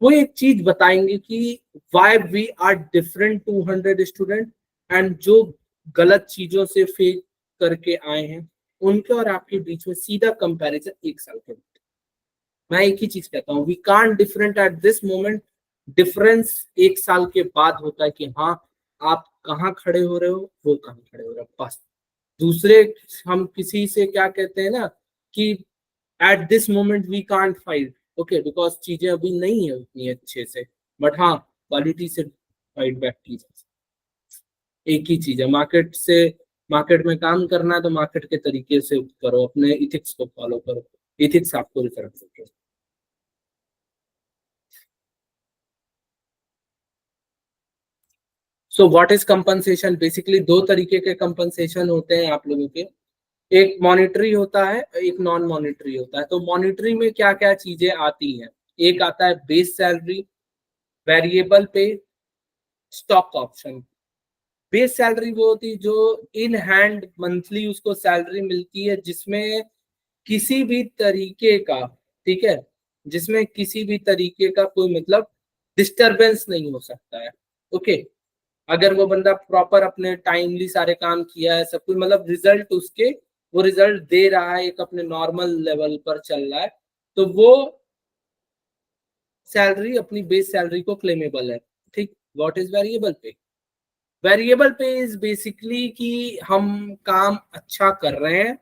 वो एक चीज बताएंगे कि why we are different 200 student, and जो गलत चीजों से फेक करके आए हैं उनके और आपके बीच में सीधा कंपैरिजन 1 साल के बाद। मैं एक ही चीज कहता हूँ, we can't different at this moment, difference 1 साल के बाद होता है कि हाँ आप कहाँ खड़े हो रहे हो, वो कहाँ खड़े हो रहे हो, बस। दूसरे, हम किसी से क्या कहते हैं ना कि at this moment we can't fight, okay, because चीजें अभी नहीं है उतनी अच्छे से, बट हाँ क्वालिटी से फाइट बैक की जा सकती। एक ही चीज है, मार्केट में काम करना है तो मार्केट के तरीके से करो, अपने इथिक्स को फॉलो करो, इथिक्स आपको रिफर सके। So what is compensation? Basically 2 तरीके के कंपनसेशन होते हैं आप लोगों के, एक मॉनिटरी होता है, एक नॉन मॉनिटरी होता है। तो मॉनिटरी में क्या क्या चीजें आती हैं? एक आता है बेस सैलरी, वेरिएबल पे, स्टॉक ऑप्शन। बेस सैलरी वो होती है जो इन हैंड मंथली उसको सैलरी मिलती है, जिसमें किसी भी तरीके का, ठीक है, जिसमें किसी भी तरीके का कोई मतलब डिस्टरबेंस नहीं हो सकता है, ओके। अगर वो बंदा प्रॉपर अपने टाइमली सारे काम किया है, सब कुछ मतलब रिजल्ट उसके, वो रिजल्ट दे रहा है, एक अपने नॉर्मल लेवल पर चल रहा है, तो वो सैलरी अपनी बेस सैलरी को क्लेमेबल है, ठीक। व्हाट इज वेरिएबल पे? वेरिएबल पे इज बेसिकली कि हम काम अच्छा कर रहे हैं,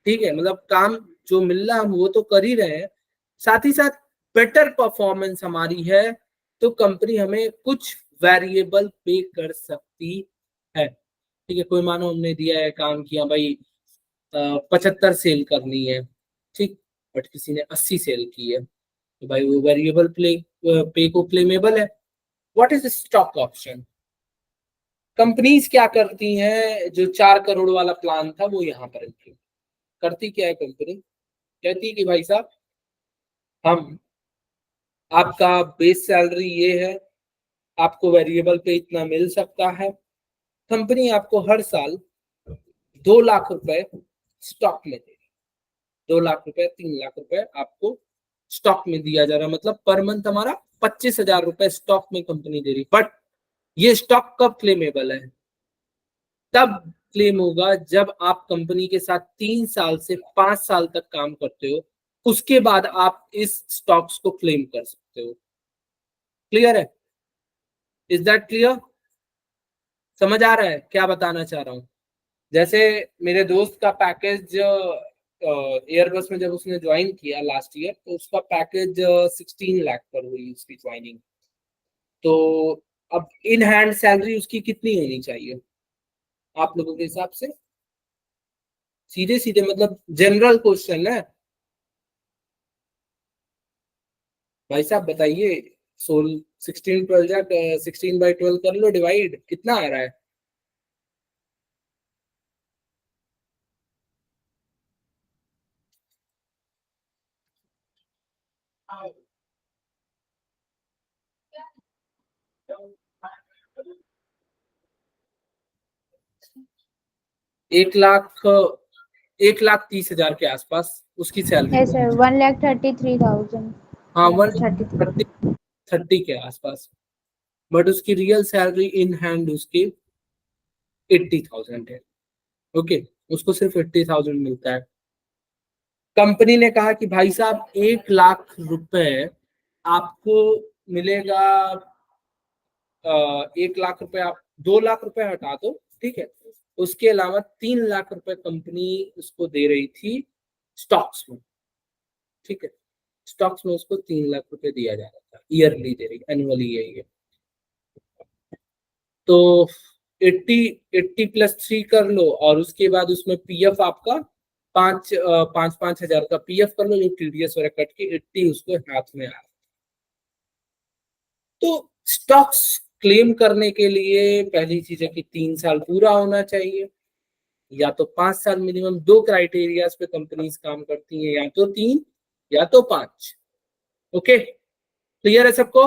ठीक है, मतलब काम जो मिल रहा है हम वो तो कर ही रहे हैं, साथ ही साथ बेटर परफॉर्मेंस हमारी है तो कंपनी हमें कुछ वेरिएबल पे कर सकती है, ठीक है। कोई मानो हमने दिया है काम किया भाई 75 सेल करनी है, ठीक, बट किसी ने 80 सेल की है, तो भाई वो वेरिएबल पे को क्लेमेबल है। What is stock option? Companies क्या करती हैं, जो 4 करोड़ वाला प्लान था वो यहाँ पर करती क्या है कंपनी, कहती है कि भाई साहब हम, आपका बेस सैलरी ये है, आपको वेरिएबल पे इतना मिल सकता है, कंपनी आपको हर साल 2 लाख रुपए स्टॉक में देगी, 2 लाख रुपए 3 लाख रुपए आपको स्टॉक में दिया जा रहा है, मतलब पर मंथ हमारा 25,000 रुपए स्टॉक में कंपनी दे रही। बट ये स्टॉक कब क्लेमेबल है? तब क्लेम होगा जब आप कंपनी के साथ 3 साल से 5 साल तक काम करते हो, उसके बाद आप इस स्टॉक्स को क्लेम कर सकते हो। क्लियर है? Is that clear? समझ आ रहा है क्या बताना चाह रहा हूं? जैसे मेरे दोस्त का पैकेज एयरबस में जब उसने ज्वाइन किया लास्ट ईयर, तो उसका पैकेज 16 लाख पर हुई उसकी ज्वाइनिंग। तो अब इन हैंड सैलरी उसकी कितनी होनी चाहिए आप लोगों के हिसाब से? सीधे सीधे मतलब जनरल क्वेश्चन है भाई साहब, बताइए। 16 बाई 12 कर लो डिवाइड, कितना आ रहा है? एक लाख 1,30,000 के आसपास उसकी सैलरी है है। सर 1,33,000। हाँ, 1,30,000 130 के आसपास, बट उसकी रियल सैलरी इन हैंड उसकी 80,000 है। ओके, उसको सिर्फ 80,000 मिलता है। कंपनी ने कहा कि भाई साहब 1,00,000 रुपए आपको मिलेगा, 1,00,000 रुपए, आप 2,00,000 रुपए हटा दो, ठीक है, उसके अलावा 3,00,000 रुपए कंपनी उसको दे रही थी स्टॉक्स में, ठीक है, स्टॉक्स में उसको 3,00,000 रुपए दिया जा रहा था, ईयरली दे रही, एनुअली है। तो 80 प्लस 3 कर लो, और उसके बाद उसमें पीएफ आपका 5,000 का पीएफ कर लो, जो टीडीएस वगैरह कट के 80 उसको हाथ में आ रहा। तो स्टॉक्स क्लेम करने के लिए पहली चीज है कि 3 साल पूरा होना चाहिए, या तो 5 साल मिनिमम। 2 क्राइटेरियाज पे कंपनीज काम करती हैं, या तो 3 या तो 5। ओके, क्लियर है सबको?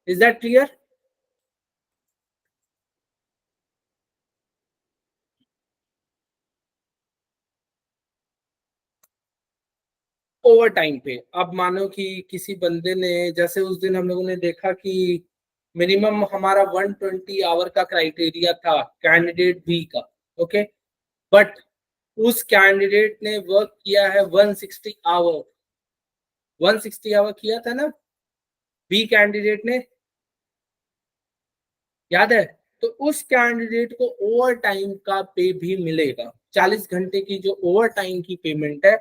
Is that clear? Over time पे, अब मानो कि किसी बंदे ने, जैसे उस दिन हम लोगों ने देखा कि मिनिमम हमारा 120 आवर का क्राइटेरिया था कैंडिडेट बी का, ओके, बट उस कैंडिडेट ने वर्क किया है 160 आवर, 160 आवर किया था ना बी कैंडिडेट ने, याद है? तो उस कैंडिडेट को ओवर टाइम का पे भी मिलेगा। 40 घंटे की जो ओवर टाइम की पेमेंट है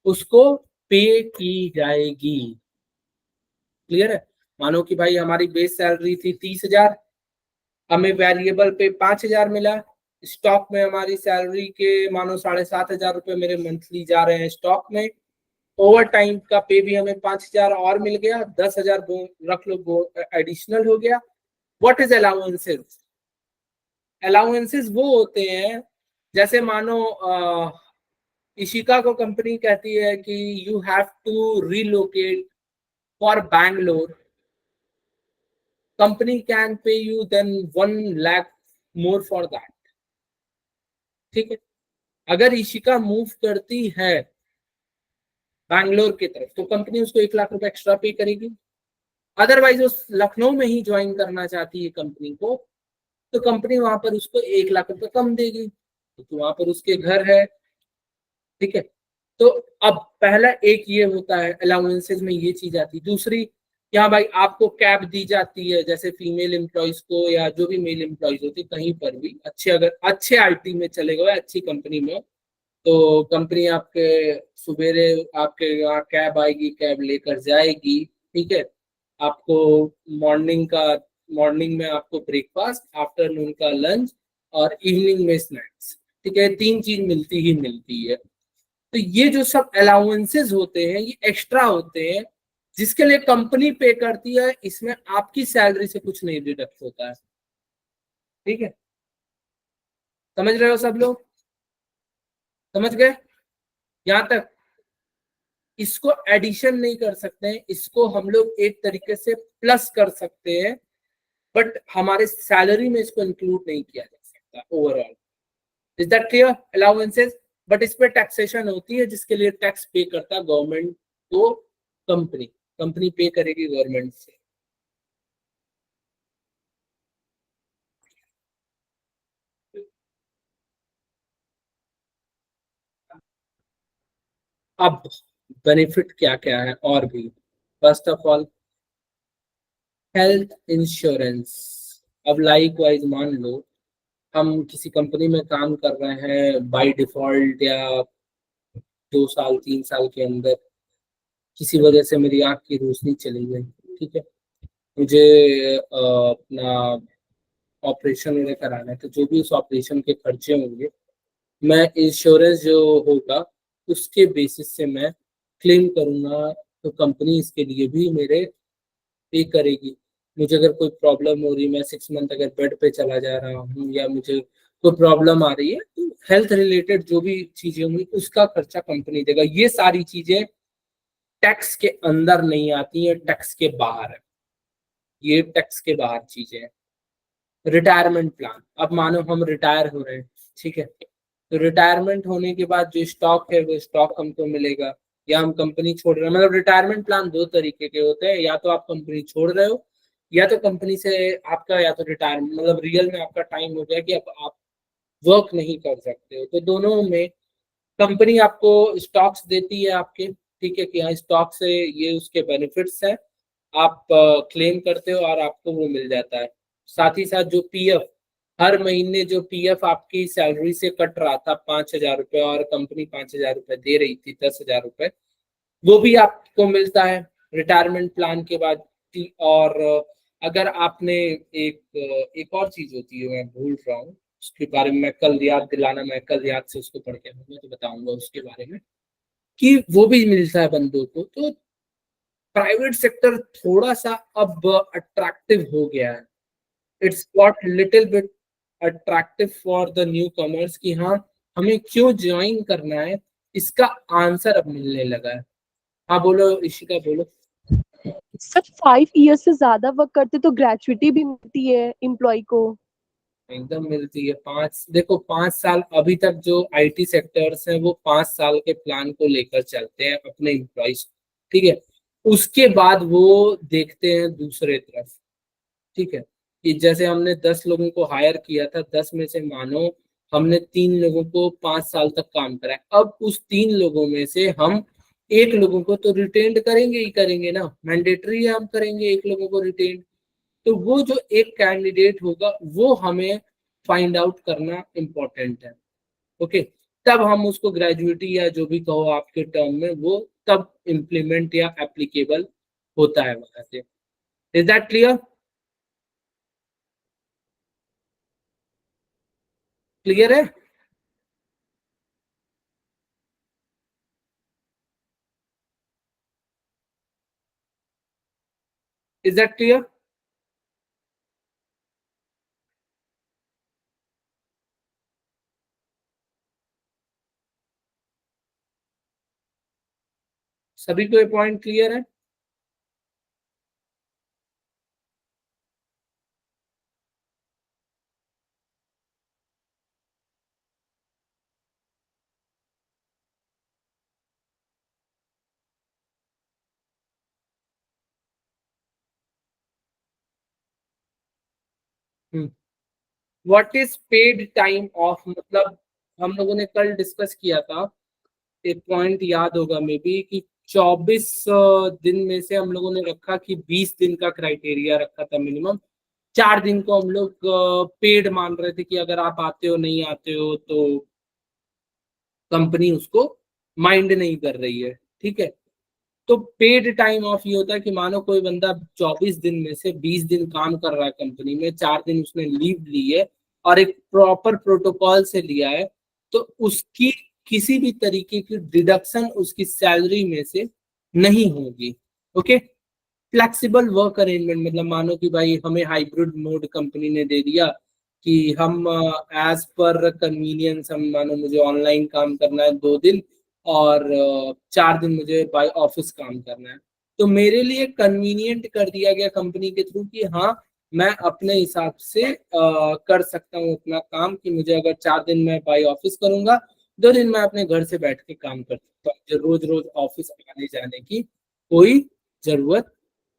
उसको पे की जाएगी। क्लियर है? मानो कि भाई हमारी बेस सैलरी थी 30,000, हमें वेरिएबल पे 5,000 मिला, स्टॉक में हमारी सैलरी के मानो 7,500 रुपए मेरे मंथली जा रहे हैं स्टॉक में, ओवर टाइम का पे भी हमें 5,000 और मिल गया, 10,000 रख लो एडिशनल हो गया। What is allowances? अलाउंसेस वो होते हैं, जैसे मानो इशिका को कंपनी कहती है कि you have to relocate for Bangalore, company can pay you then 1,00,000 more for that, ठीक है। अगर इशिका मूव करती है बैंगलोर की तरफ तो कंपनी उसको 1,00,000 रुपए एक्स्ट्रा पे करेगी। अदरवाइज वो लखनऊ में ही ज्वाइन करना चाहती है कंपनी को, तो कंपनी वहां पर उसको 1,00,000 रुपए कम देगी, तो वहां पर उसके घर है, ठीक है। तो अब पहला एक ये होता है, अलाउंसेज में ये चीज आती है। दूसरी, यहाँ भाई आपको कैब दी जाती है, जैसे फीमेल एम्प्लॉयज को या जो भी मेल एम्प्लॉयज होती है कहीं पर भी, अच्छे अगर अच्छे आईटी में चले गए, अच्छी कंपनी में, तो कंपनी आपके सुबेरे आपके यहाँ कैब आएगी, कैब लेकर जाएगी, ठीक है। आपको मॉर्निंग में आपको ब्रेकफास्ट, आफ्टरनून का लंच और इवनिंग में स्नैक्स, ठीक है, 3 चीज मिलती ही मिलती है। तो ये जो सब अलाउंसेस होते हैं ये एक्स्ट्रा होते हैं, जिसके लिए कंपनी पे करती है, इसमें आपकी सैलरी से कुछ नहीं डिडक्ट होता है, ठीक है। समझ रहे हो सब लोग? समझ गए यहां तक? इसको एडिशन नहीं कर सकते हैं, इसको हम लोग एक तरीके से प्लस कर सकते हैं, बट हमारे सैलरी में इसको इंक्लूड नहीं किया जा सकता overall. Is that clear? Allowances, but इस पे टैक्सेशन होती है, जिसके लिए टैक्स पे करता गवर्नमेंट को, कंपनी पे करेगी गवर्नमेंट से। अब बेनिफिट क्या क्या है और भी, first of all health insurance. अब लाइक वाइज मान लो हम किसी कंपनी में काम कर रहे हैं, बाय डिफॉल्ट या 2 साल 3 साल के अंदर किसी वजह से मेरी आंख की रोशनी चली गई, ठीक है, मुझे अपना ऑपरेशन वगैरह कराना है, तो जो भी उस ऑपरेशन के खर्चे होंगे मैं इंश्योरेंस जो होगा उसके बेसिस से मैं क्लेम करूंगा, तो कंपनी इसके लिए भी मेरे पे करेगी। मुझे अगर कोई प्रॉब्लम हो रही, मैं 6 मंथ अगर बेड पे चला जा रहा हूँ या मुझे कोई प्रॉब्लम आ रही है, तो हेल्थ रिलेटेड जो भी चीजें होंगी उसका खर्चा कंपनी देगा। ये सारी चीजें टैक्स के अंदर नहीं आती है, टैक्स के बाहर है, ये टैक्स के बाहर चीजें हैं। रिटायरमेंट प्लान, अब मानो हम रिटायर हो रहे हैं, ठीक है, तो रिटायरमेंट होने के बाद जो स्टॉक है वो स्टॉक हमको मिलेगा, या हम कंपनी छोड़ रहे हैं। मतलब रिटायरमेंट प्लान 2 तरीके के होते हैं, या तो आप कंपनी छोड़ रहे हो, या तो कंपनी से आपका या तो रिटायरमेंट मतलब रियल में आपका टाइम हो गया कि अब आप वर्क नहीं कर सकते हो। तो दोनों में कंपनी आपको स्टॉक्स देती है आपके, ठीक है, कि हाँ स्टॉक से ये उसके बेनिफिट्स हैं, आप क्लेम करते हो और आपको वो मिल जाता है। साथ ही साथ जो पीएफ, हर महीने जो पीएफ आपकी सैलरी से कट रहा था 5,000 रुपये, और कंपनी 5,000 रुपये दे रही थी, 10,000 रुपये, वो भी आपको मिलता है रिटायरमेंट प्लान के बाद। और अगर आपने एक और चीज होती है, मैं भूल रहा हूँ उसके बारे में, मैं कल याद दिलाना, मैं कल याद से उसको पढ़ के मैं तो बताऊंगा उसके बारे में, कि वो भी मिलता है बंदों को। तो प्राइवेट सेक्टर थोड़ा सा अब अट्रैक्टिव हो गया है, it's got little bit attractive for the new commerce, कि हाँ हमें क्यों ज्वाइन करना है, इसका आंसर अब मिलने लगा है। हाँ बोलो इशिका, बोलो। सर 5 ईयर से ज्यादा वर्क करते तो ग्रेचुइटी भी मिलती है एम्प्लॉय को। एकदम मिलती है। देखो 5 साल अभी तक जो आईटी सेक्टर्स हैं वो 5 साल के प्लान को लेकर चलते हैं अपने एम्प्लॉयज, ठीक है। उसके बाद वो देखते हैं दूसरे तरफ, ठीक है, कि जैसे हमने 10 लोगों को हायर किया था, 10 में से मानो हमने 3 लोगों को 5 साल तक काम कराया, अब उस 3 लोगों में से हम एक लोगों को तो रिटेन्ड करेंगे ही करेंगे ना, मैंडेटरी है, हम करेंगे एक लोगों को रिटेन। तो वो जो एक कैंडिडेट होगा वो हमें फाइंड आउट करना इम्पोर्टेंट है, ओके। तब हम उसको ग्रेजुएटी या जो भी कहो आपके टर्म में, वो तब इम्प्लीमेंट या एप्लीकेबल होता है वहां से। Is that clear? क्लियर है? Is that clear? सभी को ये पॉइंट क्लियर है? What is paid time of, मतलब हम लोगों ने कल डिस्कस किया था, एक पॉइंट याद होगा मे बी, कि 24 दिन में से हम लोगों ने रखा कि 20 दिन का क्राइटेरिया रखा था मिनिमम। 4 दिन को हम लोग पेड मान रहे थे, कि अगर आप आते हो नहीं आते हो तो कंपनी उसको माइंड नहीं कर रही है, ठीक है। तो पेड टाइम ऑफ ये होता है कि मानो कोई बंदा 24 दिन में से 20 दिन काम कर रहा है कंपनी में, 4 दिन उसने लीव ली है और एक प्रॉपर प्रोटोकॉल से लिया है, तो उसकी किसी भी तरीके की डिडक्शन उसकी सैलरी में से नहीं होगी, ओके। फ्लेक्सिबल वर्क अरेंजमेंट, मतलब मानो कि भाई हमें हाइब्रिड मोड कंपनी ने दे दिया, कि हम एज पर कन्वीनियंस, हम मानो मुझे ऑनलाइन काम करना है 2 दिन, और 4 दिन मुझे बाय ऑफिस काम करना है, तो मेरे लिए कन्वीनियंट कर दिया गया कंपनी के थ्रू, कि हाँ मैं अपने हिसाब से कर सकता हूँ अपना काम, कि मुझे अगर 4 दिन मैं बाय ऑफिस करूंगा, 2 दिन मैं अपने घर से बैठ के काम कर सकता हूँ, मुझे रोज रोज ऑफिस आने जाने की कोई जरूरत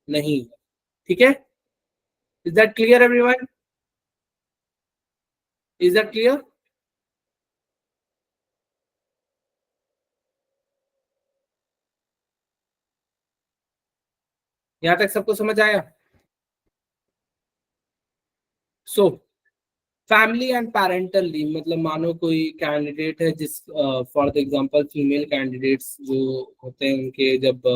नहीं है, ठीक है। Is that clear everyone? Is that clear? यहां तक सबको समझ आया? So family and parental leave, मतलब मानो कोई कैंडिडेट है जिस, for the example female candidates जो होते हैं उनके जब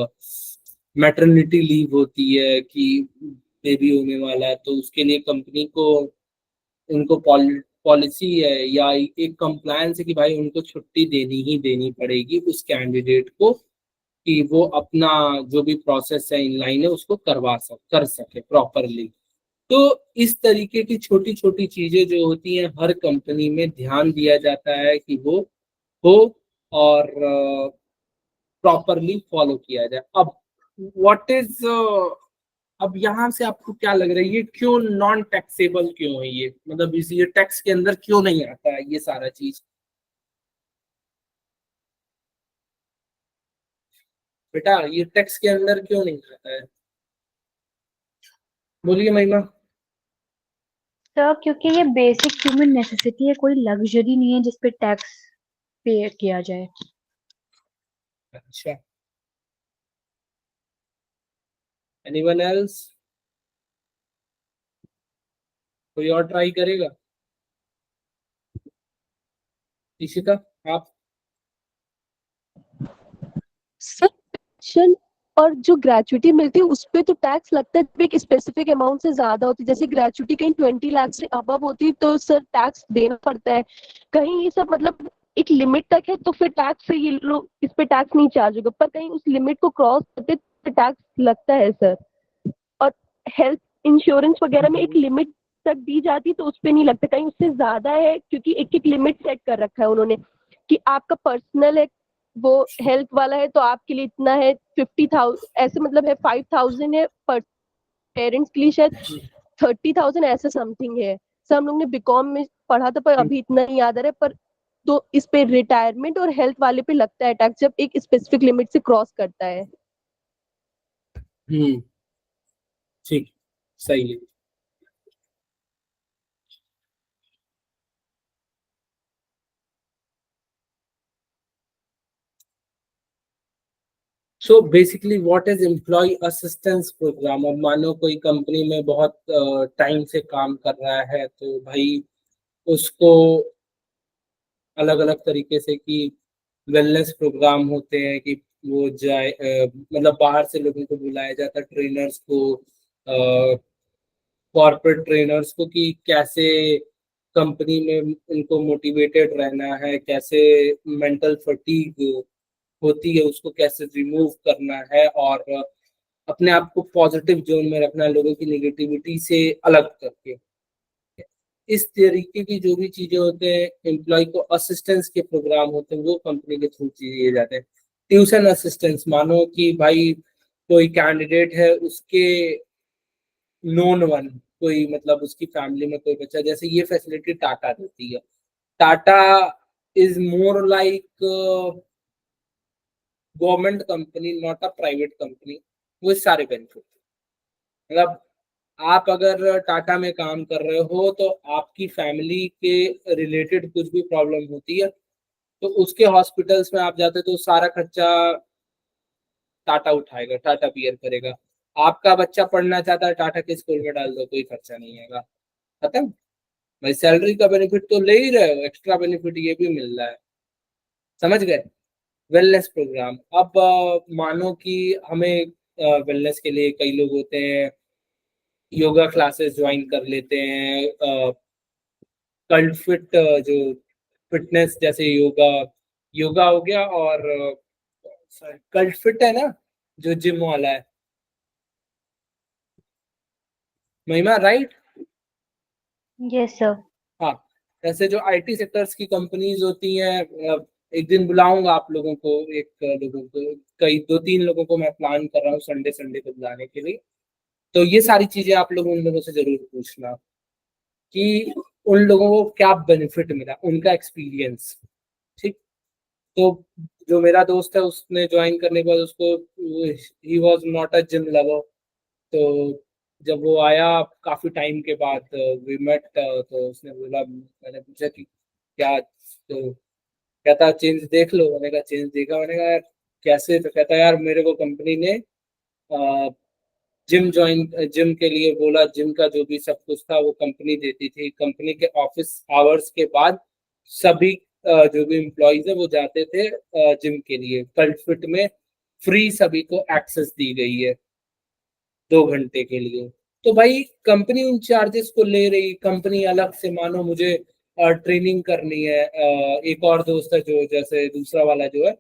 मैटरनिटी लीव होती है कि बेबी होने वाला है, तो उसके लिए कंपनी को, उनको पॉलिसी है या एक कंप्लायंस है कि भाई उनको छुट्टी देनी ही देनी पड़ेगी उस कैंडिडेट को, कि वो अपना जो भी प्रोसेस है इनलाइन है उसको कर सके प्रॉपरली। तो इस तरीके की छोटी छोटी चीजें जो होती हैं हर कंपनी में ध्यान दिया जाता है कि वो हो और प्रॉपरली फॉलो किया जाए। अब व्हाट इज, अब यहाँ से आपको क्या लग रहा है, ये क्यों नॉन टैक्सेबल क्यों है, ये मतलब इस ये टैक्स के अंदर क्यों नहीं आता है ये सारा चीज? बेटा ये टैक्स के अंदर क्यों नहीं आता है? बोलिए महिमा। सर क्योंकि ये बेसिक ह्यूमन नेसेसिटी है, कोई लग्जरी नहीं है जिस पे टैक्स पे किया जाए। अच्छा, एनीवन एल्स? कोई और ट्राई करेगा? इशिका, आप? सर पेंशन और जो ग्रेचुइटी मिलती है उस पे तो टैक्स लगता है, जब एक स्पेसिफिक अमाउंट से ज्यादा होती है, जैसे ग्रेचुइटी कहीं 20 लाख से अबव होती है तो सर टैक्स देना पड़ता है। कहीं ये सब मतलब एक लिमिट तक है तो फिर टैक्स से ये लोग इस पे टैक्स नहीं चार्ज होगा, पर कहीं उस लिमिट को क्रॉस करते तो टैक्स लगता है सर। और हेल्थ इंश्योरेंस वगैरह में एक लिमिट तक दी जाती तो उस पे नहीं लगता, कहीं उससे ज्यादा है क्योंकि एक एक लिमिट सेट कर रखा है उन्होंने कि आपका पर्सनल है वो हेल्थ वाला है तो आपके लिए इतना है 50,000 ऐसे मतलब है 5,000 है, पर पेरेंट्स के लिए शायद 30,000 ऐसा समथिंग है। सर हम लोग ने बीकॉम में पढ़ा था पर अभी इतना नहीं याद आ रहा है, पर तो इस पे रिटायरमेंट और हेल्थ वाले पे लगता है टैक्स जब एक स्पेसिफिक लिमिट से क्रॉस करता है। हम्म, ठीक, सही है। So basically what is employee assistance program? अब मानो कोई कंपनी में बहुत टाइम से काम कर रहा है तो भाई उसको अलग अलग तरीके से कि वेलनेस प्रोग्राम होते हैं कि वो जाए, मतलब बाहर से लोगों को बुलाया जाता है, ट्रेनर्स को, कॉर्पोरेट ट्रेनर्स को, कि कैसे कंपनी में उनको मोटिवेटेड रहना है, कैसे मेंटल फटीग होती है उसको कैसे रिमूव करना है, और अपने आप को पॉजिटिव जोन में रखना है, लोगों की नेगेटिविटी से अलग करके। इस तरीके की जो भी चीजें होते हैं, एम्प्लॉय को असिस्टेंस के प्रोग्राम होते हैं, वो कंपनी के थ्रू दिए जाते हैं। ट्यूशन असिस्टेंस, मानो कि भाई कोई कैंडिडेट है, उसके नोन वन कोई, मतलब उसकी फैमिली में कोई बच्चा, जैसे ये फैसिलिटी टाटा देती है। Tata is more like government company, not a private company. वो सारे बेनिफिट, मतलब आप अगर टाटा में काम कर रहे हो तो आपकी फैमिली के रिलेटेड कुछ भी प्रॉब्लम होती है तो उसके हॉस्पिटल्स में आप जाते हो तो सारा खर्चा टाटा उठाएगा, टाटा बियर करेगा। आपका बच्चा पढ़ना चाहता है, टाटा के स्कूल में डाल दो, कोई खर्चा नहीं आएगा, खत्म। भाई सैलरी का बेनिफिट तो ले ही रहे हो, एक्स्ट्रा बेनिफिट ये भी मिल रहा है, समझ गए? वेलनेस प्रोग्राम, अब मानो कि हमें वेलनेस के लिए कई लोग होते हैं, योगा क्लासेस ज्वाइन कर लेते हैं, कल्ट फिट, जो फिटनेस जैसे योगा, योगा हो गया, और कल्ट फिट है ना, जो जिम वाला है, महिमा, राइट? Yes sir. हाँ, ऐसे जो आईटी सेक्टर्स की कंपनीज होती हैं, एक दिन बुलाऊंगा आप लोगों को, एक लोगों को, कई दो तीन लोगों को मैं प्लान कर रहा हूँ संडे संडे को बुलाने के लिए। तो ये सारी चीजें आप लोग उन लोगों से जरूर पूछना कि उन लोगों को क्या बेनिफिट मिला, उनका एक्सपीरियंस, ठीक। तो जो मेरा दोस्त है उसने ज्वाइन करने के बाद उसको, he was not a gym lover, तो जब वो आया काफी टाइम के बाद, वी मेट, तो उसने बोला, मैंने पूछा कि क्या, तो कहता चेंज देख लो। मैंने कहा चेंज देखा? मैंने कहा यार कैसे? तो कहता यार मेरे को कंपनी ने जिम के लिए बोला, जिम का जो भी सब कुछ था वो कंपनी देती थी, कंपनी के ऑफिस आवर्स के बाद सभी जो भी एम्प्लॉयज है वो जाते थे जिम के लिए। कल्ट फिट में फ्री सभी को एक्सेस दी गई है 2 घंटे के लिए। तो भाई कंपनी उन चार्जेस को ले रही, कंपनी अलग से मानो मुझे ट्रेनिंग करनी है, एक और दोस्त है जो जैसे दूसरा वाला जो है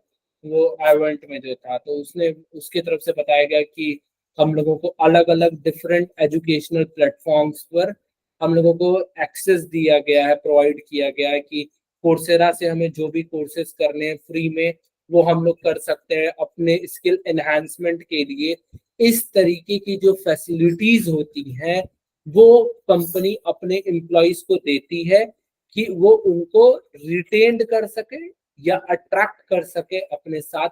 वो इवेंट में जो था, तो उसने उसके तरफ से बताया गया कि हम लोगों को अलग अलग डिफरेंट एजुकेशनल प्लेटफॉर्म्स पर हम लोगों को एक्सेस दिया गया है, प्रोवाइड किया गया है कि कोर्सेरा से हमें जो भी कोर्सेज करने हैं फ्री में वो हम लोग कर सकते हैं अपने स्किल एनहांसमेंट के लिए। इस तरीके की जो फैसिलिटीज होती हैं वो कंपनी अपने एम्प्लॉयज को देती है कि वो उनको रिटेन्ड कर सके या अट्रैक्ट कर सके अपने साथ,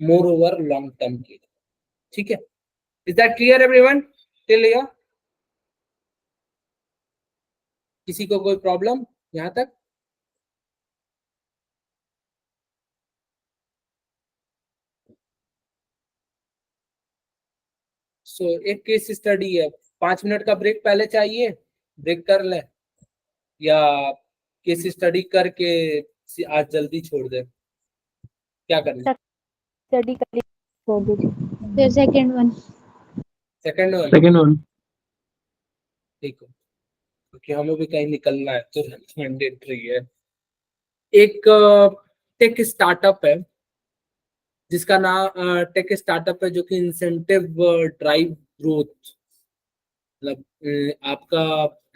मोर ओवर लॉन्ग टर्म के लिए। ठीक है, is that clear everyone till here? किसी को कोई प्रॉब्लम यहाँ तक? एक केस स्टडी है, 5 मिनट का ब्रेक पहले चाहिए, ब्रेक कर ले, या केस स्टडी करके आज जल्दी छोड़ दे, क्या करना? स्टडी कर ली, छोड़ दीजिए। फिर सेकंड वन। सेकंड वन ठीक है, क्योंकि हमें भी कहीं निकलना है तो मैंडेटरी है। एक टेक स्टार्टअप है जिसका नाम टेक स्टार्टअप है जो कि इंसेंटिव ड्राइव ग्रोथ, मतलब आपका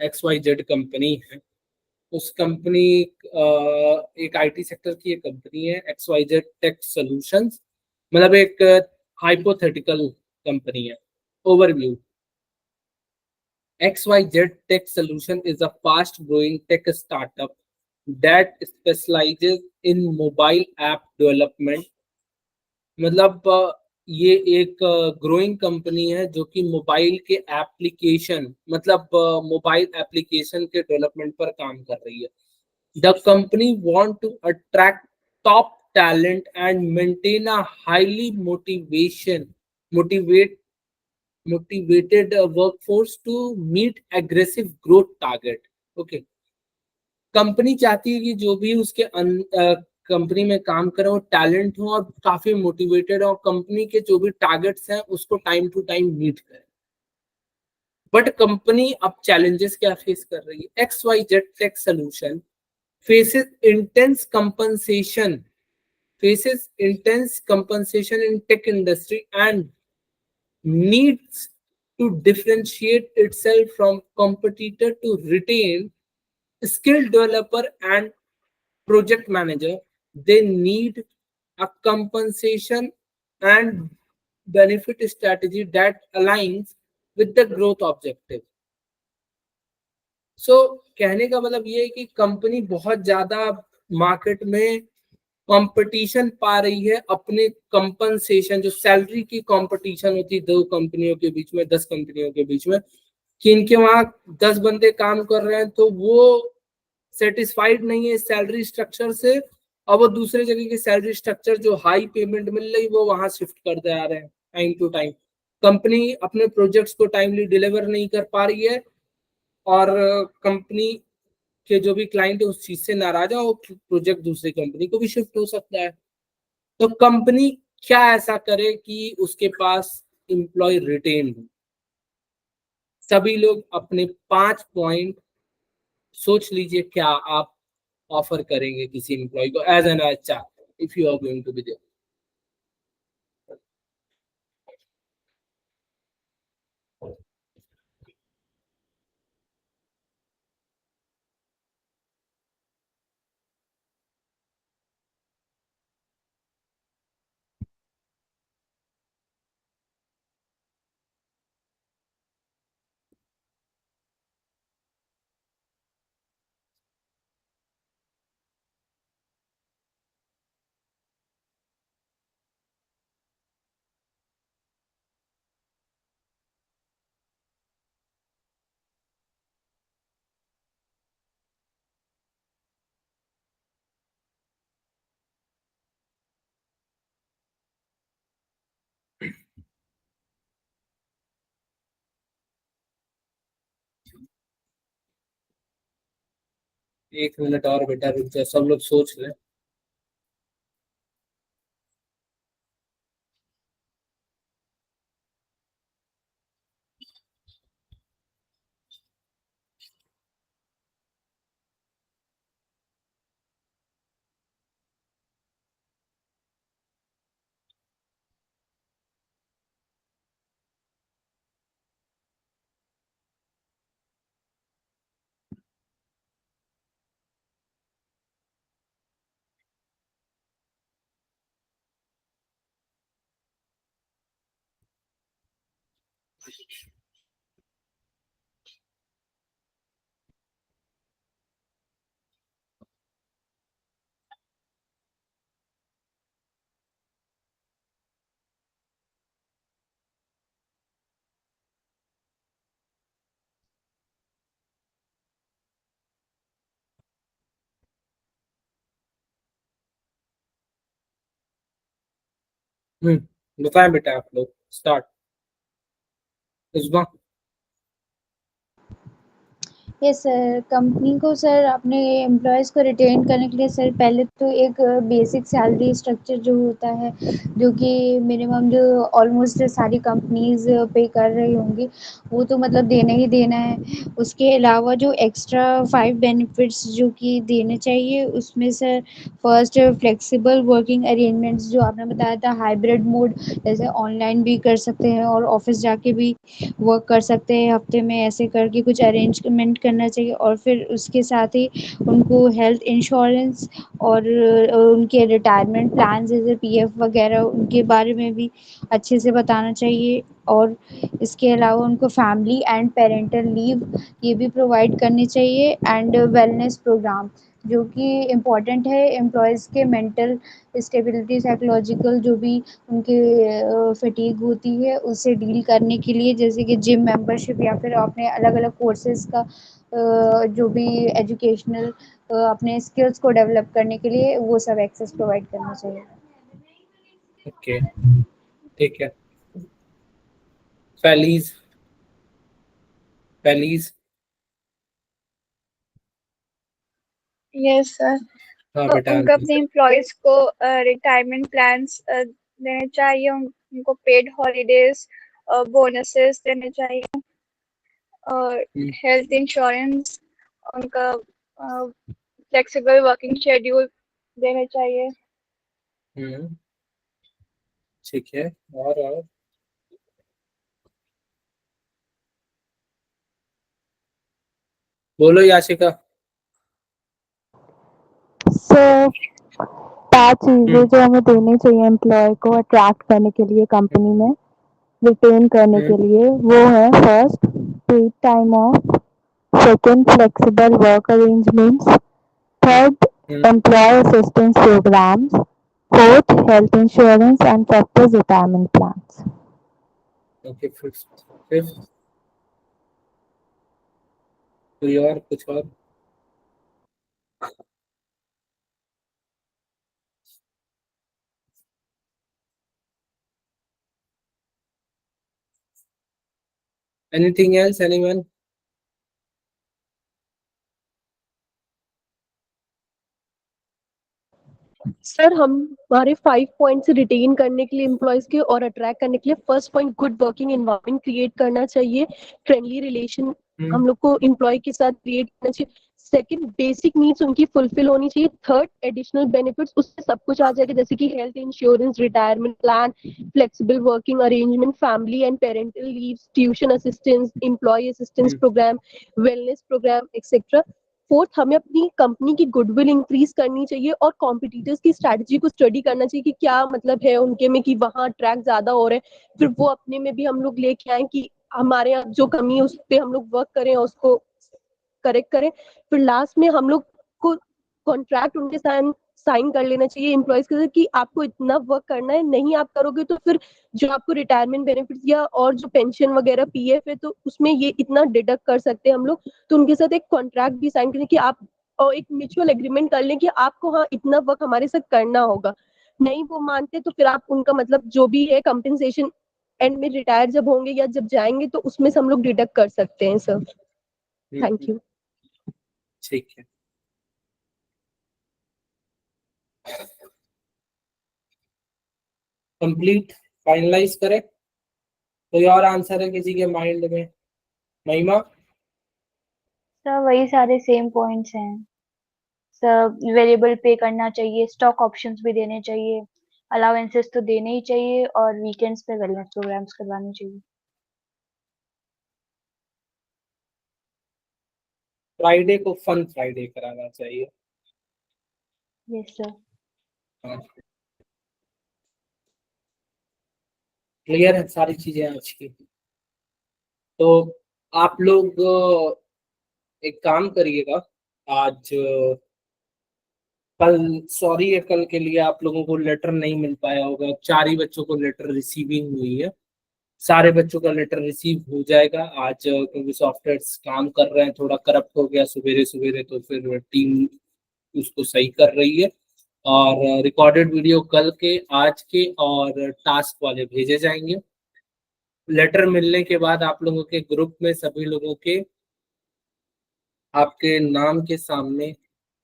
XYZ कंपनी है, उस कंपनी एक आईटी सेक्टर की एक कंपनी है XYZ टेक सॉल्यूशंस, मतलब एक हाइपोथेटिकल कंपनी है। Overview, XYZ Tech Solution is a fast-growing tech startup that specializes in mobile app development। मतलब ये एक ग्रोइंग कंपनी है जो कि मोबाइल के एप्लीकेशन, मतलब मोबाइल एप्लीकेशन के डेवलपमेंट पर काम कर रही है। The company want to attract top talent and maintain a highly motivated workforce to meet aggressive growth target। Okay, company चाहती है कि जो भी उसके कंपनी में काम करे वो टैलेंट हो और काफी मोटिवेटेड हो, और कंपनी के जो भी टारगेट्स हैं उसको टाइम टू टाइम मीट करे। बट कंपनी अब चैलेंजेस क्या फेस कर रही है? XYZ tech solution faces intense compensation in tech industry and needs to differentiate itself from competitor to retain skilled developer and project manager. They need a compensation and benefit strategy that aligns with the growth objective। कहने का मतलब ये है कि company बहुत ज्यादा market में competition पा रही है अपने कंपनसेशन, जो सैलरी की कंपटीशन होती है 2 कंपनियों के बीच में, 10 कंपनियों के बीच में, कि इनके वहां 10 बंदे काम कर रहे हैं तो वो सेटिस्फाइड नहीं है सैलरी स्ट्रक्चर से, और वो दूसरे जगह की सैलरी स्ट्रक्चर जो हाई पेमेंट मिल रही वो वहां शिफ्ट करते आ रहे हैं टाइम टू टाइम। कंपनी अपने प्रोजेक्ट्स को टाइमली डिलीवर नहीं कर पा रही है, और कंपनी के जो भी क्लाइंट है उस चीज से नाराज है, वो प्रोजेक्ट दूसरी कंपनी को भी शिफ्ट हो सकता है। तो कंपनी क्या ऐसा करे कि उसके पास एम्प्लॉय रिटेन हो? सभी लोग अपने 5 पॉइंट सोच लीजिए, क्या आप ऑफर करेंगे किसी एम्प्लॉय को as an HR if you are going to be there? एक मिनट और बेटा रुक जाओ, सब लोग सोच लें। बताएं बेटा, आप लोग स्टार्ट। उस्मा। यस सर, कंपनी को सर अपने एम्प्लॉयज़ को रिटेन करने के लिए सर पहले तो एक बेसिक सैलरी स्ट्रक्चर जो होता है, जो कि मिनिमम जो ऑलमोस्ट सारी कंपनीज़ पे कर रही होंगी, वो तो मतलब देना ही देना है। उसके अलावा जो एक्स्ट्रा 5 बेनिफिट्स जो कि देने चाहिए, उसमें sir first flexible working arrangements जो आपने बताया था, हाइब्रिड मोड, जैसे ऑनलाइन भी कर सकते हैं और ऑफ़िस जाके भी वर्क कर सकते हैं, हफ्ते में ऐसे करके कुछ अरेंजमेंट करना चाहिए। और फिर उसके साथ ही उनको हेल्थ इंश्योरेंस और उनके रिटायरमेंट प्लान जैसे पीएफ वगैरह, उनके बारे में भी अच्छे से बताना चाहिए। और इसके अलावा उनको फैमिली एंड पेरेंटल लीव ये भी प्रोवाइड करनी चाहिए, एंड वेलनेस प्रोग्राम जो कि इम्पॉर्टेंट है एम्प्लॉयज़ के मेंटल स्टेबिलिटी, साइकोलॉजिकल जो भी उनके फटीग होती है उससे डील करने के लिए, जैसे कि जिम मेंबरशिप या फिर अपने अलग अलग कोर्सेज़ का जो भी एजुकेशनल अपने स्किल्स को डेवलप करने के लिए वो सब एक्सेस प्रोवाइड करना चाहिए। ओके, ठीक है। फैलीज। फैलीज। यस सर, हाँ तो बेटा, उनको अपने एम्प्लॉयज को रिटायरमेंट प्लान्स देने चाहिए, उनको पेड हॉलीडेज, बोनसेस देने चाहिए, और हेल्थ इंश्योरेंस, उनका फ्लेक्सिबल वर्किंग शेड्यूल देने चाहिए। हम्म, ठीक है। और बोलो याशिका। सो 5 चीजें जो हमें देनी चाहिए एम्प्लॉय को अट्रैक्ट करने के लिए कंपनी में, रिटेन करने के लिए, वो है first paid time off, second flexible work arrangements, third employee assistance programs, fourth health insurance and fifth retirement plans. Okay, fifth कोई और, कुछ और? Anything else, anyone? सर हम हमारे 5 पॉइंट्स रिटेन करने के लिए एम्प्लॉयज के और अट्रैक्ट करने के लिए, first point good working environment create करना चाहिए, फ्रेंडली रिलेशन हम लोग को एम्प्लॉय के साथ क्रिएट करना चाहिए। सेकंड, बेसिक नीड्स उनकी फुलफिल होनी चाहिए। थर्ड, एडिशनल बेनिफिट्स, उससे सब कुछ आ जाएगा, जैसे कि health insurance, retirement plan, flexible working arrangement, family and parental leave, tuition assistance, employee assistance program, wellness program etcetera. Fourth, हमें अपनी कंपनी की गुडविल इंक्रीज करनी चाहिए और कॉम्पिटिटर्स की स्ट्रैटेजी को स्टडी करना चाहिए कि क्या मतलब है उनके में, कि वहाँ ट्रैक ज्यादा हो रहे हैं, फिर वो अपने में भी हम लोग लेके आए कि हमारे यहाँ जो कमी है उस पर हम लोग वर्क करें, उसको करेक्ट करें। फिर लास्ट में हम लोग को कॉन्ट्रैक्ट उनके साथ साइन कर लेना चाहिए एम्प्लॉयज के साथ कि आपको इतना वर्क करना है, नहीं आप करोगे तो फिर जो आपको रिटायरमेंट बेनिफिट या और जो पेंशन वगैरह पीएफ है तो उसमें ये इतना डिडक्ट कर सकते हैं हम लोग। तो उनके साथ एक कॉन्ट्रैक्ट भी साइन करें कि आप, और एक म्यूचुअल एग्रीमेंट कर लें कि आपको हाँ इतना वर्क हमारे साथ करना होगा। नहीं वो मानते तो फिर आप उनका मतलब जो भी है कंपेंसेशन एंड में रिटायर जब होंगे या जब जाएंगे तो उसमें से हम लोग डिडक्ट कर सकते हैं सर। Thank you. ठीक है। कंप्लीट, फाइनलाइज करें? कोई और आंसर है किसी के माइंड में? महिमा? सर वही सारे सेम पॉइंट्स हैं सर, वेरिएबल पे करना चाहिए, स्टॉक ऑप्शंस भी देने चाहिए, अलाउंसेस तो देने ही चाहिए, और वीकेंड्स पे वेलनेस प्रोग्राम्स करवाने चाहिए। फ्राइडे को फन फ्राइडे कराना चाहिए। Yes sir. क्लियर है सारी चीजें आज की? तो आप लोग एक काम करिएगा, आज कल, सॉरी है कल के लिए आप लोगों को लेटर नहीं मिल पाया होगा, 4 ही बच्चों को लेटर रिसीविंग हुई है। सारे बच्चों का लेटर रिसीव हो जाएगा आज, क्योंकि सॉफ्टवेयर काम कर रहे हैं, थोड़ा करप्ट हो गया सवेरे सवेरे, तो फिर टीम उसको सही कर रही है। और रिकॉर्डेड वीडियो कल के, आज के और टास्क वाले भेजे जाएंगे। लेटर मिलने के बाद आप लोगों के ग्रुप में सभी लोगों के आपके नाम के सामने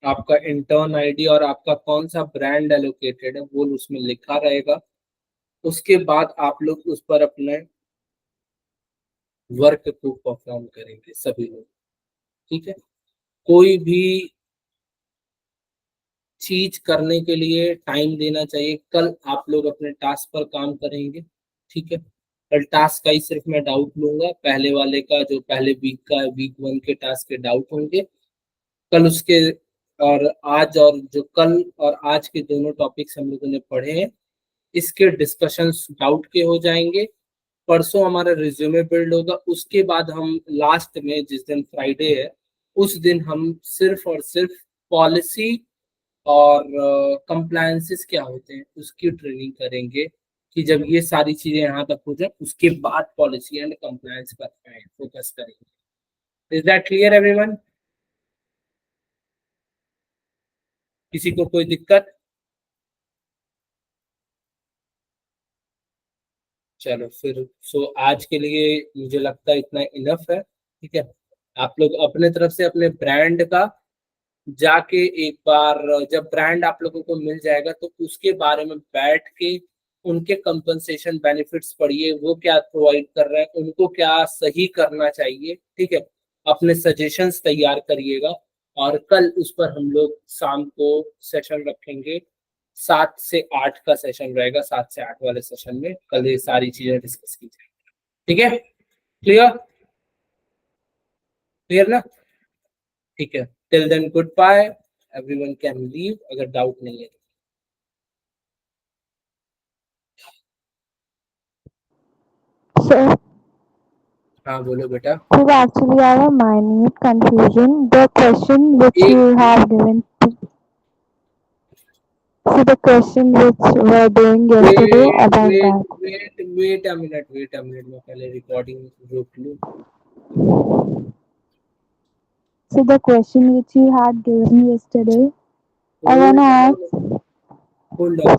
आपका इंटर्न आईडी और आपका कौन सा ब्रांड एलोकेटेड है वो उसमें लिखा रहेगा। उसके बाद आप लोग उस पर अपने वर्क को परफॉर्म करेंगे सभी लोग, ठीक है। कोई भी चीज करने के लिए टाइम देना चाहिए। कल आप लोग अपने टास्क पर काम करेंगे, ठीक है। कल टास्क का ही सिर्फ मैं डाउट लूंगा, पहले वाले का जो पहले वीक का वीक 1 के टास्क के डाउट होंगे कल उसके। और आज और जो कल और आज के दोनों टॉपिक्स हम लोगों ने पढ़े हैं इसके डिस्कशंस डाउट के हो जाएंगे। परसों हमारा रिज्यूमे बिल्ड होगा, उसके बाद हम लास्ट में जिस दिन फ्राइडे है उस दिन हम सिर्फ और सिर्फ पॉलिसी और कंप्लायंसेस क्या होते हैं उसकी ट्रेनिंग करेंगे कि जब ये सारी चीजें यहाँ तक हो जाए उसके बाद पॉलिसी एंड कंप्लायंस पर फोकस करेंगे। Is that clear everyone? किसी को कोई दिक्कत? चलो फिर आज के लिए मुझे लगता है इतना इनफ है, ठीक है। आप लोग अपने तरफ से अपने ब्रांड का जाके एक बार जब ब्रांड आप लोगों को मिल जाएगा तो उसके बारे में बैठ के उनके कंपनसेशन बेनिफिट्स पढ़िए, वो क्या प्रोवाइड कर रहे हैं, उनको क्या सही करना चाहिए, ठीक है। अपने सजेशंस तैयार करिएगा और कल उस पर हम लोग शाम को सेशन रखेंगे। 7 से 8 का सेशन रहेगा, 7 से 8 वाले सेशन में कल ये सारी चीजें डिस्कस की जाएंगी, ठीक है। क्लियर? क्लियर ना? ठीक है। Till then good bye, everyone can leave अगर डाउट नहीं है। Sir, हाँ बोलो बेटा। sir, actually I have a minute confusion. The question which you have given, so the question which we're doing yesterday about that. Wait a minute मैं पहले recording रोक लूं। So the question which you had given yesterday, I wanna ask. Hold on.